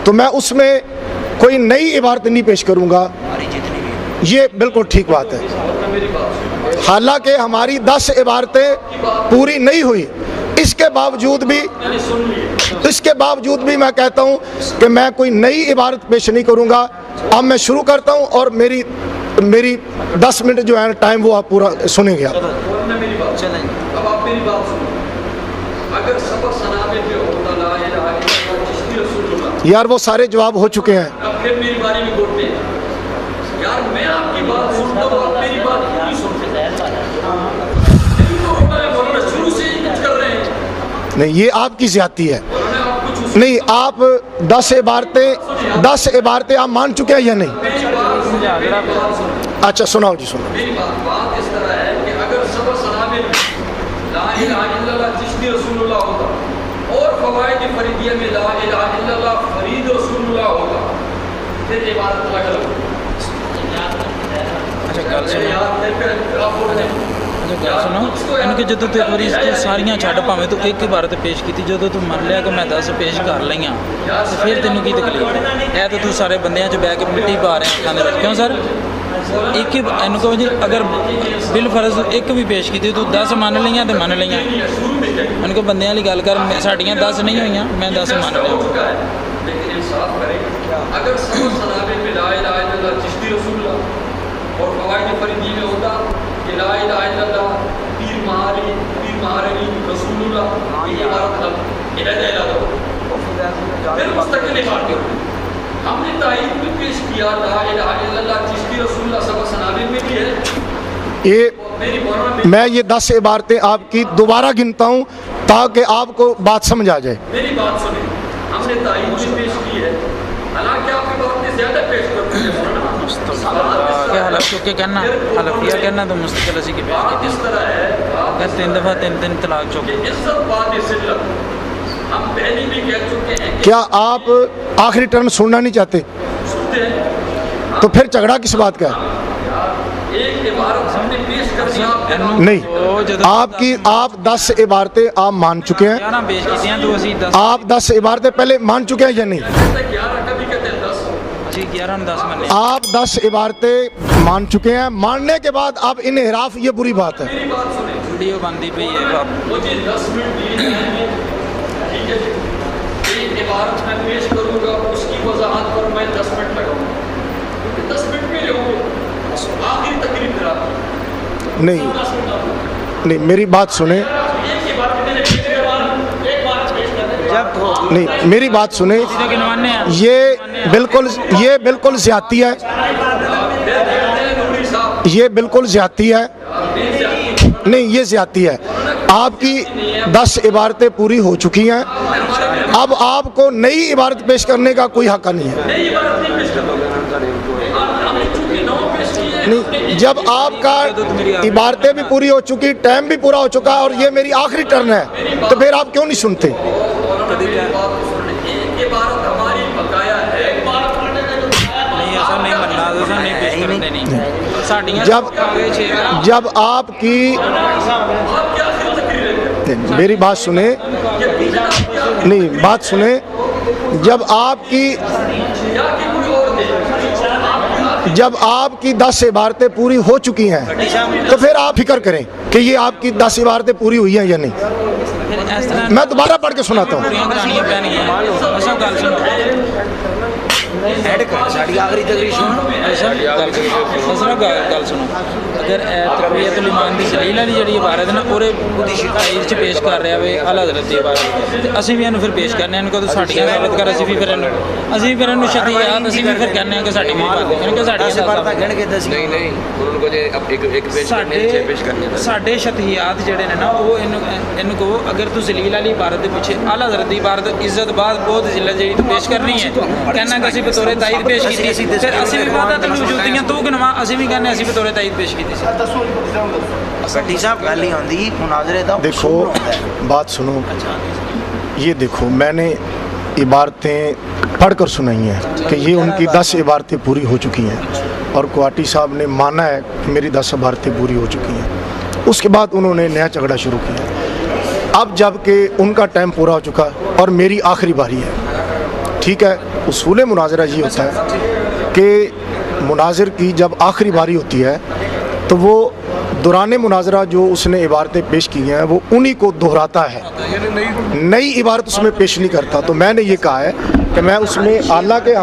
تو میں اس میں کوئی نئی عبارت نہیں پیش کروں گا، یہ بالکل ٹھیک بات ہے۔ حالانکہ ہماری 10 عبارتیں پوری نہیں ہوئی، اس کے باوجود بھی میں کہتا ہوں کہ میں کوئی نئی عبارت پیش نہیں کروں گا۔ اب میں شروع کرتا ہوں اور میری 10 منٹ جو ہے ٹائم وہ آپ پورا سنیں گے آپ۔ اب آپ میری بات سنیں، اگر سبق سنانے پہ ہوتا لا الہ الا اللہ چشتی رسول اللہ، یار وہ سارے جواب ہو چکے ہیں۔ اب پھر میری باری میں گھوٹتے ہیں یار، میں آپ کی بات سنتا ہوں، آپ میری بات کیوں نہیں سنتے؟ شروع سے ہی کچھ کر رہے ہیں۔ نہیں، یہ آپ کی زیادتی ہے۔ نہیں، آپ 10 عبارتیں آپ مان چکے ہیں یا نہیں؟ اچھا سناؤ جی، سناؤ۔ میری بات اس طرح ہے کہ اگر سبق سنانے میں لا الہ الا اللہ چشتی رسول اللہ ہوتا اور فوائد فریدیہ میں لا الہ الا اللہ فرید رسول اللہ ہوتا، پھر عبارت الگ الگ ہوتی۔ ان کے جدو تو ایک باری ساریاں چھڈ پاویں تو ایک عبارت پیش کی، جدو تو من لیا کہ میں 10 پیش کر لئیاں تو پھر تینوں کی تکلیف ہے؟ اے تو سارے بندیاں چ بہ کے مٹی پا رہے ہیں اکھاں دے وچ، کیوں سر؟ ایک ان کو جی اگر بالفرض ایک بھی پیش کی تو 10 من لئیاں تو من لئیاں، ان کو بندیاں والی گل کر، ساڈیاں 10 نہیں ہوئیاں، میں 10 من لیا۔ لیکن انصاف کریں، اگر سبق سنانے میں لا الہ الا اللہ چشتی رسول اللہ اور فوائد فریدی میں ہوتا کہ لا الہ الا اللہ پیر مہارنی رسول اللہ، یہ عبارت علیحدہ ہو، پھر مستقل عبارت ہوتی۔ ہم نے تائید میں پیش کیا لا الہ الا اللہ چشتی رسول اللہ سبق سنانے میں بھی ہے۔ میں یہ 10 عبارتیں آپ کی دوبارہ گنتا ہوں تاکہ آپ کو بات سمجھ آ جائے۔ میری بات سنیں، ہم نے تائید میں پیش کی ہے، حالانکہ آپ کی باتیں زیادہ پیش کرتے ہیں۔ کہ حلف چک کے کہنا، حلفیہ کہنا تو مستقل اسی کی پیش کی اس طرح ہے، 3 دفعہ 3 طلاق چک۔ عزت بات ذلت، ہم پہلے بھی کہہ چکے ہیں کہ کیا آپ آخری ٹرم سننا نہیں چاہتے؟ سنتے ہیں، تو پھر جھگڑا کس بات کا ہے؟ ایک عبارت ہم نے پیش کر دی آپ کے نام، نہیں، آپ 10 عبارتیں آپ مان چکے ہیں، 11 پیش کی ہیں تو اسی 10 آپ 10 عبارتیں پہلے مان چکے ہیں یا نہیں؟ 11 کبھی کہتے ہیں 10، جی 11 10 میں آپ 10 عبارتیں مان چکے ہیں، ماننے کے بعد اب انحراف، یہ بری بات ہے۔ میری بات سنیں، ویڈیو بندی پئی ہے باپ۔ مجھے 10 منٹ دیے جائیں گے، ٹھیک ہے جی؟ ایک عبارت میں پیش کروں گا، اس کی وضاحت پر میں 10 منٹ لگاؤں گا، کیونکہ 10 منٹ میں لوں گے آخری تقریب کرا۔ نہیں، میری بات سنیں، نہیں میری بات سنیں، یہ بالکل زیادتی ہے، یہ بالکل زیادتی ہے، نہیں یہ زیادتی ہے۔ آپ کی 10 عبارتیں پوری ہو چکی ہیں، اب آپ کو نئی عبارت پیش کرنے کا کوئی حق نہیں ہے۔ نہیں، جب آپ کا عبارتیں بھی پوری ہو چکی، ٹائم بھی پورا ہو چکا اور یہ میری آخری ٹرن ہے، تو پھر آپ کیوں نہیں سنتے؟ جب آپ کی میری بات سنیں، نہیں بات سنیں، جب آپ کی 10 عبارتیں پوری ہو چکی ہیں تو پھر آپ فکر کریں کہ یہ آپ کی 10 عبارتیں پوری ہوئی ہیں یا نہیں۔ میں دوبارہ پڑھ کے سناتا ہوں۔ آخری تقریر سنو، اگر تقویت الایمان دی دلیل والی جڑی عبارت ہے نا اورے دی شکایت چ پیش کر رہا ہے اعلی حضرت دی عبارت، تے اسی بھی انہوں پھر پیش کرنے ہیں، کو تو ساڈیاں ثابت کر، اسی بھی پھر انہوں شتیات اسی بھی پھر کہنے ہیں کہ ساڈی نہیں بات ہے، کہ ساڈی بات گن کے دس نہیں انہوں کو جے ایک پیش کرنے ہیں، 6 پیش کرنے ہیں، ساڈے شتیات جڑے نے نا وہ ان کو اگر تو ذلیل والی عبارت دے پیچھے اعلی حضرت دی عبارت عزت بعد بہت ذلت جڑی تو پیش کرنی ہے، کہنا کہ اسی بطور تائید پیش کی تھی، پھر اسی بھی وعدہ تے موجود ہیں تو گنوا اسی بھی کہنے اسی بطور تائید پیش کی تھی۔ دیکھو بات سنو، یہ دیکھو میں نے عبارتیں پڑھ کر سنائی ہیں کہ یہ ان کی 10 عبارتیں پوری ہو چکی ہیں اور کوارٹی صاحب نے مانا ہے کہ میری 10 عبارتیں پوری ہو چکی ہیں، اس کے بعد انہوں نے نیا جھگڑا شروع کیا۔ اب جب کہ ان کا ٹائم پورا ہو چکا اور میری آخری باری ہے، ٹھیک ہے، اصول مناظرہ یہ ہوتا ہے کہ مناظر کی جب آخری باری ہوتی ہے تو وہ دوران مناظرہ جو اس نے عبارتیں پیش کی ہیں وہ انہی کو دہراتا ہے، نئی عبارت اس میں پیش نہیں کرتا۔ تو میں نے یہ کہا ہے کہ میں اس میں حالانکہ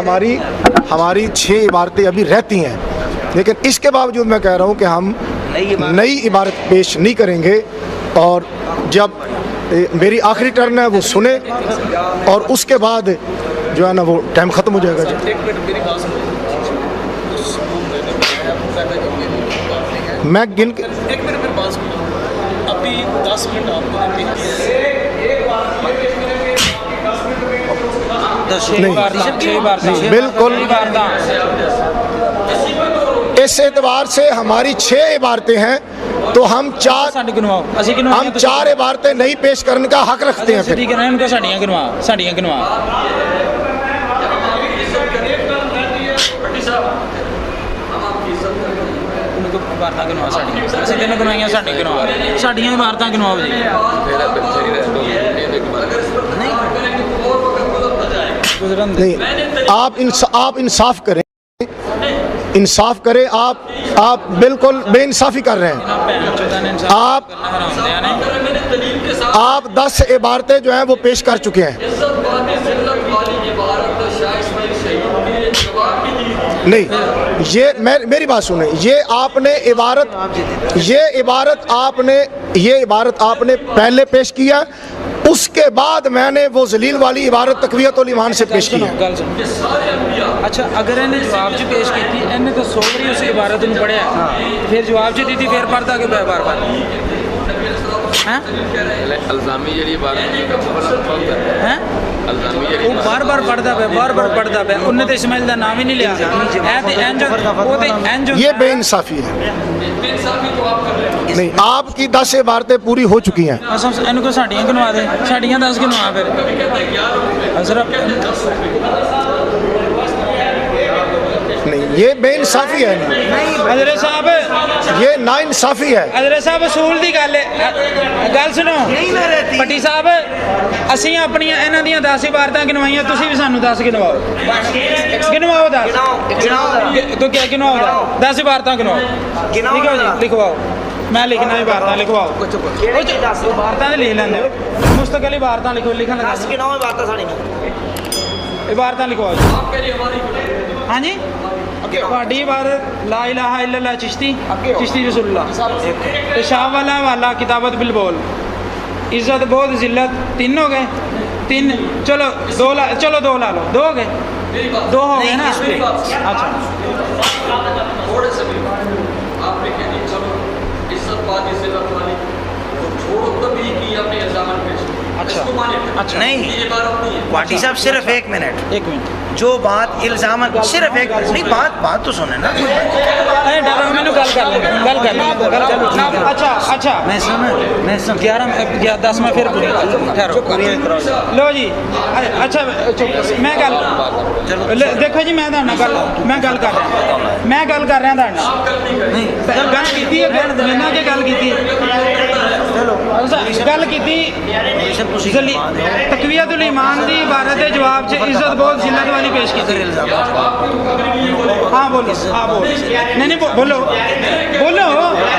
ہماری 6 عبارتیں ابھی رہتی ہیں، لیکن اس کے باوجود میں کہہ رہا ہوں کہ ہم نئی عبارت پیش نہیں کریں گے، اور جب میری آخری ٹرن ہے وہ سنے اور اس کے بعد جو ہے نا وہ ٹائم ختم ہو جائے گا۔ جی میں گن کے ابھی 10 منٹ آپ کو نہیں، بالکل اس اعتبار سے ہماری 6 عبارتیں ہیں تو ہم 4 عبارتیں نہیں پیش کرنے کا حق رکھتے ہیں۔ پھر نہیں، آپ انصاف کریں، آپ بالکل بے انصافی کر رہے ہیں۔ آپ 10 عبارتیں جو ہیں وہ پیش کر چکے ہیں۔ نہیں، یہ میری بات سنیں، یہ عبارت آپ نے پہلے پیش کیا، اس کے بعد میں نے وہ ذلیل والی عبارت تقویت الایمان سے پیش کی ہے۔ اچھا، اگر انہیں جواب جو پیش کی تھی انہیں تو سوری اس عبارت میں پڑھیا، پھر جواب جو دی تھی پھر پڑھتا کہ بار بار الزامی جڑی بات ہے وہ بار بار پڑھتا پہ انہیں تو اسماعیل دا نام ہی نہیں لیا۔ یہ بے انصافی ہے۔ نہیں، آپ کی 10 عبارتیں پوری ہو چکی ہیں۔ ان کو ساڑیاں گنوا دیں، ساڑیاں 10 گنوا پھر نہیں، یہ بے انصافی ہے۔ حضرت صاحب یہ نا انصافی ہے۔ حضرت صاحب اصول دی گل سنو، پٹی صاحب اسی اپنی انہاں دیاں 10 عبارتاں گنوائیاں، تسی بھی سانو 10 گنواؤ 10 تو کیا گنواؤ 10 عبارتاں گنواؤ، لکھو جی لکھواؤ، میں لکھنا عبارتاں لکھواؤ، عبارتاں لکھ لیندے مستقل عبارتاں لکھو، لکھن عبارتاں لکھواؤ جی۔ ہاں جی، تہاڈی عبارت لا الہ الا اللہ چشتی رسول اللہ، شاہ والا والا کتابت بالبول، عزت بہت ذلت، 3 ہو گئے، 3 چلو 2 لا لو، 2 ہو گئے، 2 ہو گئے نا۔ اچھا تھوڑے سے بھی آپ نے کہہ دی چلو عزت بات اس سے والی تو چھوڑو، تبھی کی اپنے الزامات پیش۔ اچھا نہیں واٹی صاحب، صرف 1 منٹ جو بات الزامات، صرف ایک نہیں، بات تو سنیں نا۔ اچھا میں 10 میں پھر لو جی۔ اچھا میں دیکھو جی، میں گل کر رہا تقویت الایمان دی عبارت جواب سے عزت بہت ذلت والی پیش کی تھی۔ ہاں بولو، نہیں بولو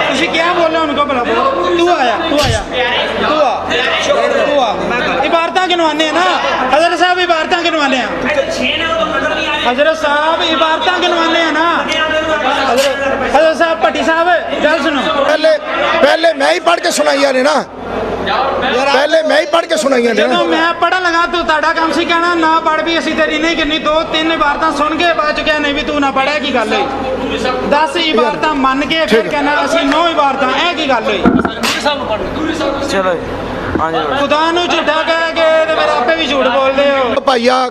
تسی کیا بولو ان کو بلا، تو آیا عبارتاں گنوانے ہیں نا حضرت صاحب، عبارتاں گنوانے ہیں حضرت صاحب، عبارتاں گنوانے ہیں نا حضرت صاحب۔ پٹی صاحب گل سنو، پہلے میں ہی پڑھ کے سنائی نے نا، پہلے میں ہی پڑھ کے سنائی نے۔ جدو میں پڑھن لگا تو تہاڈا کام سی کہنا نہ پڑھ بھی اسی تیری نہیں کرنی، 2-3 عبارتاں سن کے بعد کہنا نہیں بھی تو نہ پڑھا، کی گل ہوئی؟ 10 عبارتاں من کے پھر کہنا اسی 9 عبارتاں، اے کی گل ہوئی؟ چلو خدا نو جھوٹا کہہ کے تے پھر آپے بھی جھوٹ بول دے ہو۔ بھائیا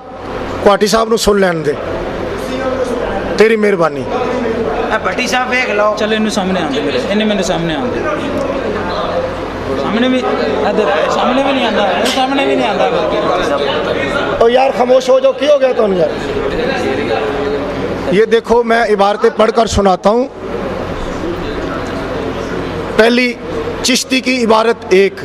کوٹی صاحب نو سن لین دے، تیری مہربانی۔ بھٹی صاحب دیکھ لو، چلو انہوں سامنے آن دے، میرے انہیں میرے سامنے آن دے، سامنے بھی نہیں آتا۔ او یار خاموش ہو جاؤ، کی ہو گیا تو یار؟ یہ دیکھو میں عبارتیں پڑھ کر سناتا ہوں۔ پہلی چشتی کی عبارت 1،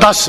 10,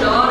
4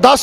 10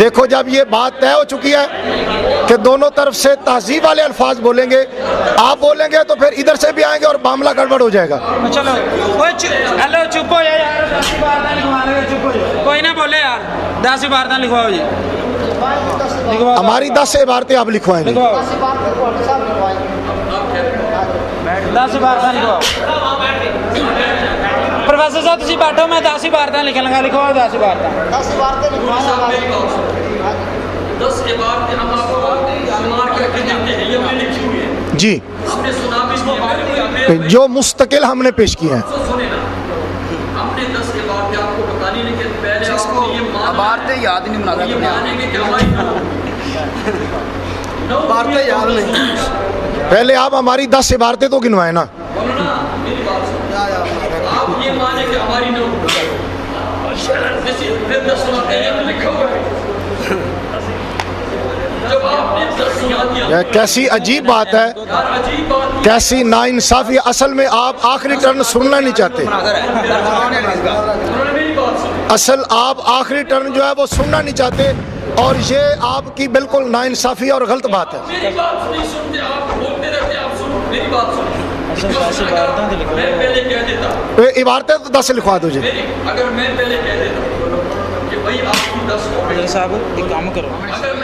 دیکھو جب یہ بات طے ہو چکی ہے کہ دونوں طرف سے تہذیب والے الفاظ بولیں گے، آپ بولیں گے تو پھر ادھر سے بھی آئیں گے اور معاملہ گڑبڑ ہو جائے گا. چلو ہیلو چپ ہو یار 10 عبارتیں لکھوا لیں گے. چپ ہو جائے کوئی نہ بولے یار 10 عبارتیں لکھواؤ جی. ہماری 10 عبارتیں آپ لکھوائیں گے. 10 عبارتیں لکھواؤ. پروفیسر صاحب تسی بیٹھو میں 10 عبارتیں لکھ لوں گا. لکھواؤ 10 عبارتیں. 10 عبارتیں ہم آپ کو شمار کر کے دیتے ہیں، یہ ہم نے لکھی ہوئی ہے. جی ہم نے سنا بھی جو مستقل ہم نے پیش کیے ہیں. سنے نا، ہم نے 10 عبارتیں آپ کو بتانی، لیکن پہلے آپ کو یہ عبارتیں یاد نہیں بنا یہ مانیں گے کہ ہماری عبارتیں یاد نہیں. پہلے آپ ہماری 10 عبارتیں تو گنوائیں نا. میری بات سنیں، آپ یہ مانیں کہ ہماری نو پھر 10 سناتے ہیں لکھا ہوا ہے. جب آپ نے 10 سنا دیا، یہ کیسی عجیب بات ہے، عجیب بات کیسی ناانصافی. اصل میں آپ آخری ٹرن سننا نہیں چاہتے. میری بات سنیں، اصل آپ آخری ٹرن جو ہے وہ سننا نہیں چاہتے، اور یہ آپ کی بالکل ناانصافی اور غلط بات ہے. میری بات نہیں سنتے، آپ بولتے رہتے، آپ سنو میری بات سنیں. عبارتیں میں پہلے کہہ دیتا، عبارتیں تو 10 لکھوا دو جی. اگر میں پہلے کہہ دیتا کہ بھائی آپ کی 10 صاحب ایک کام کرو اگر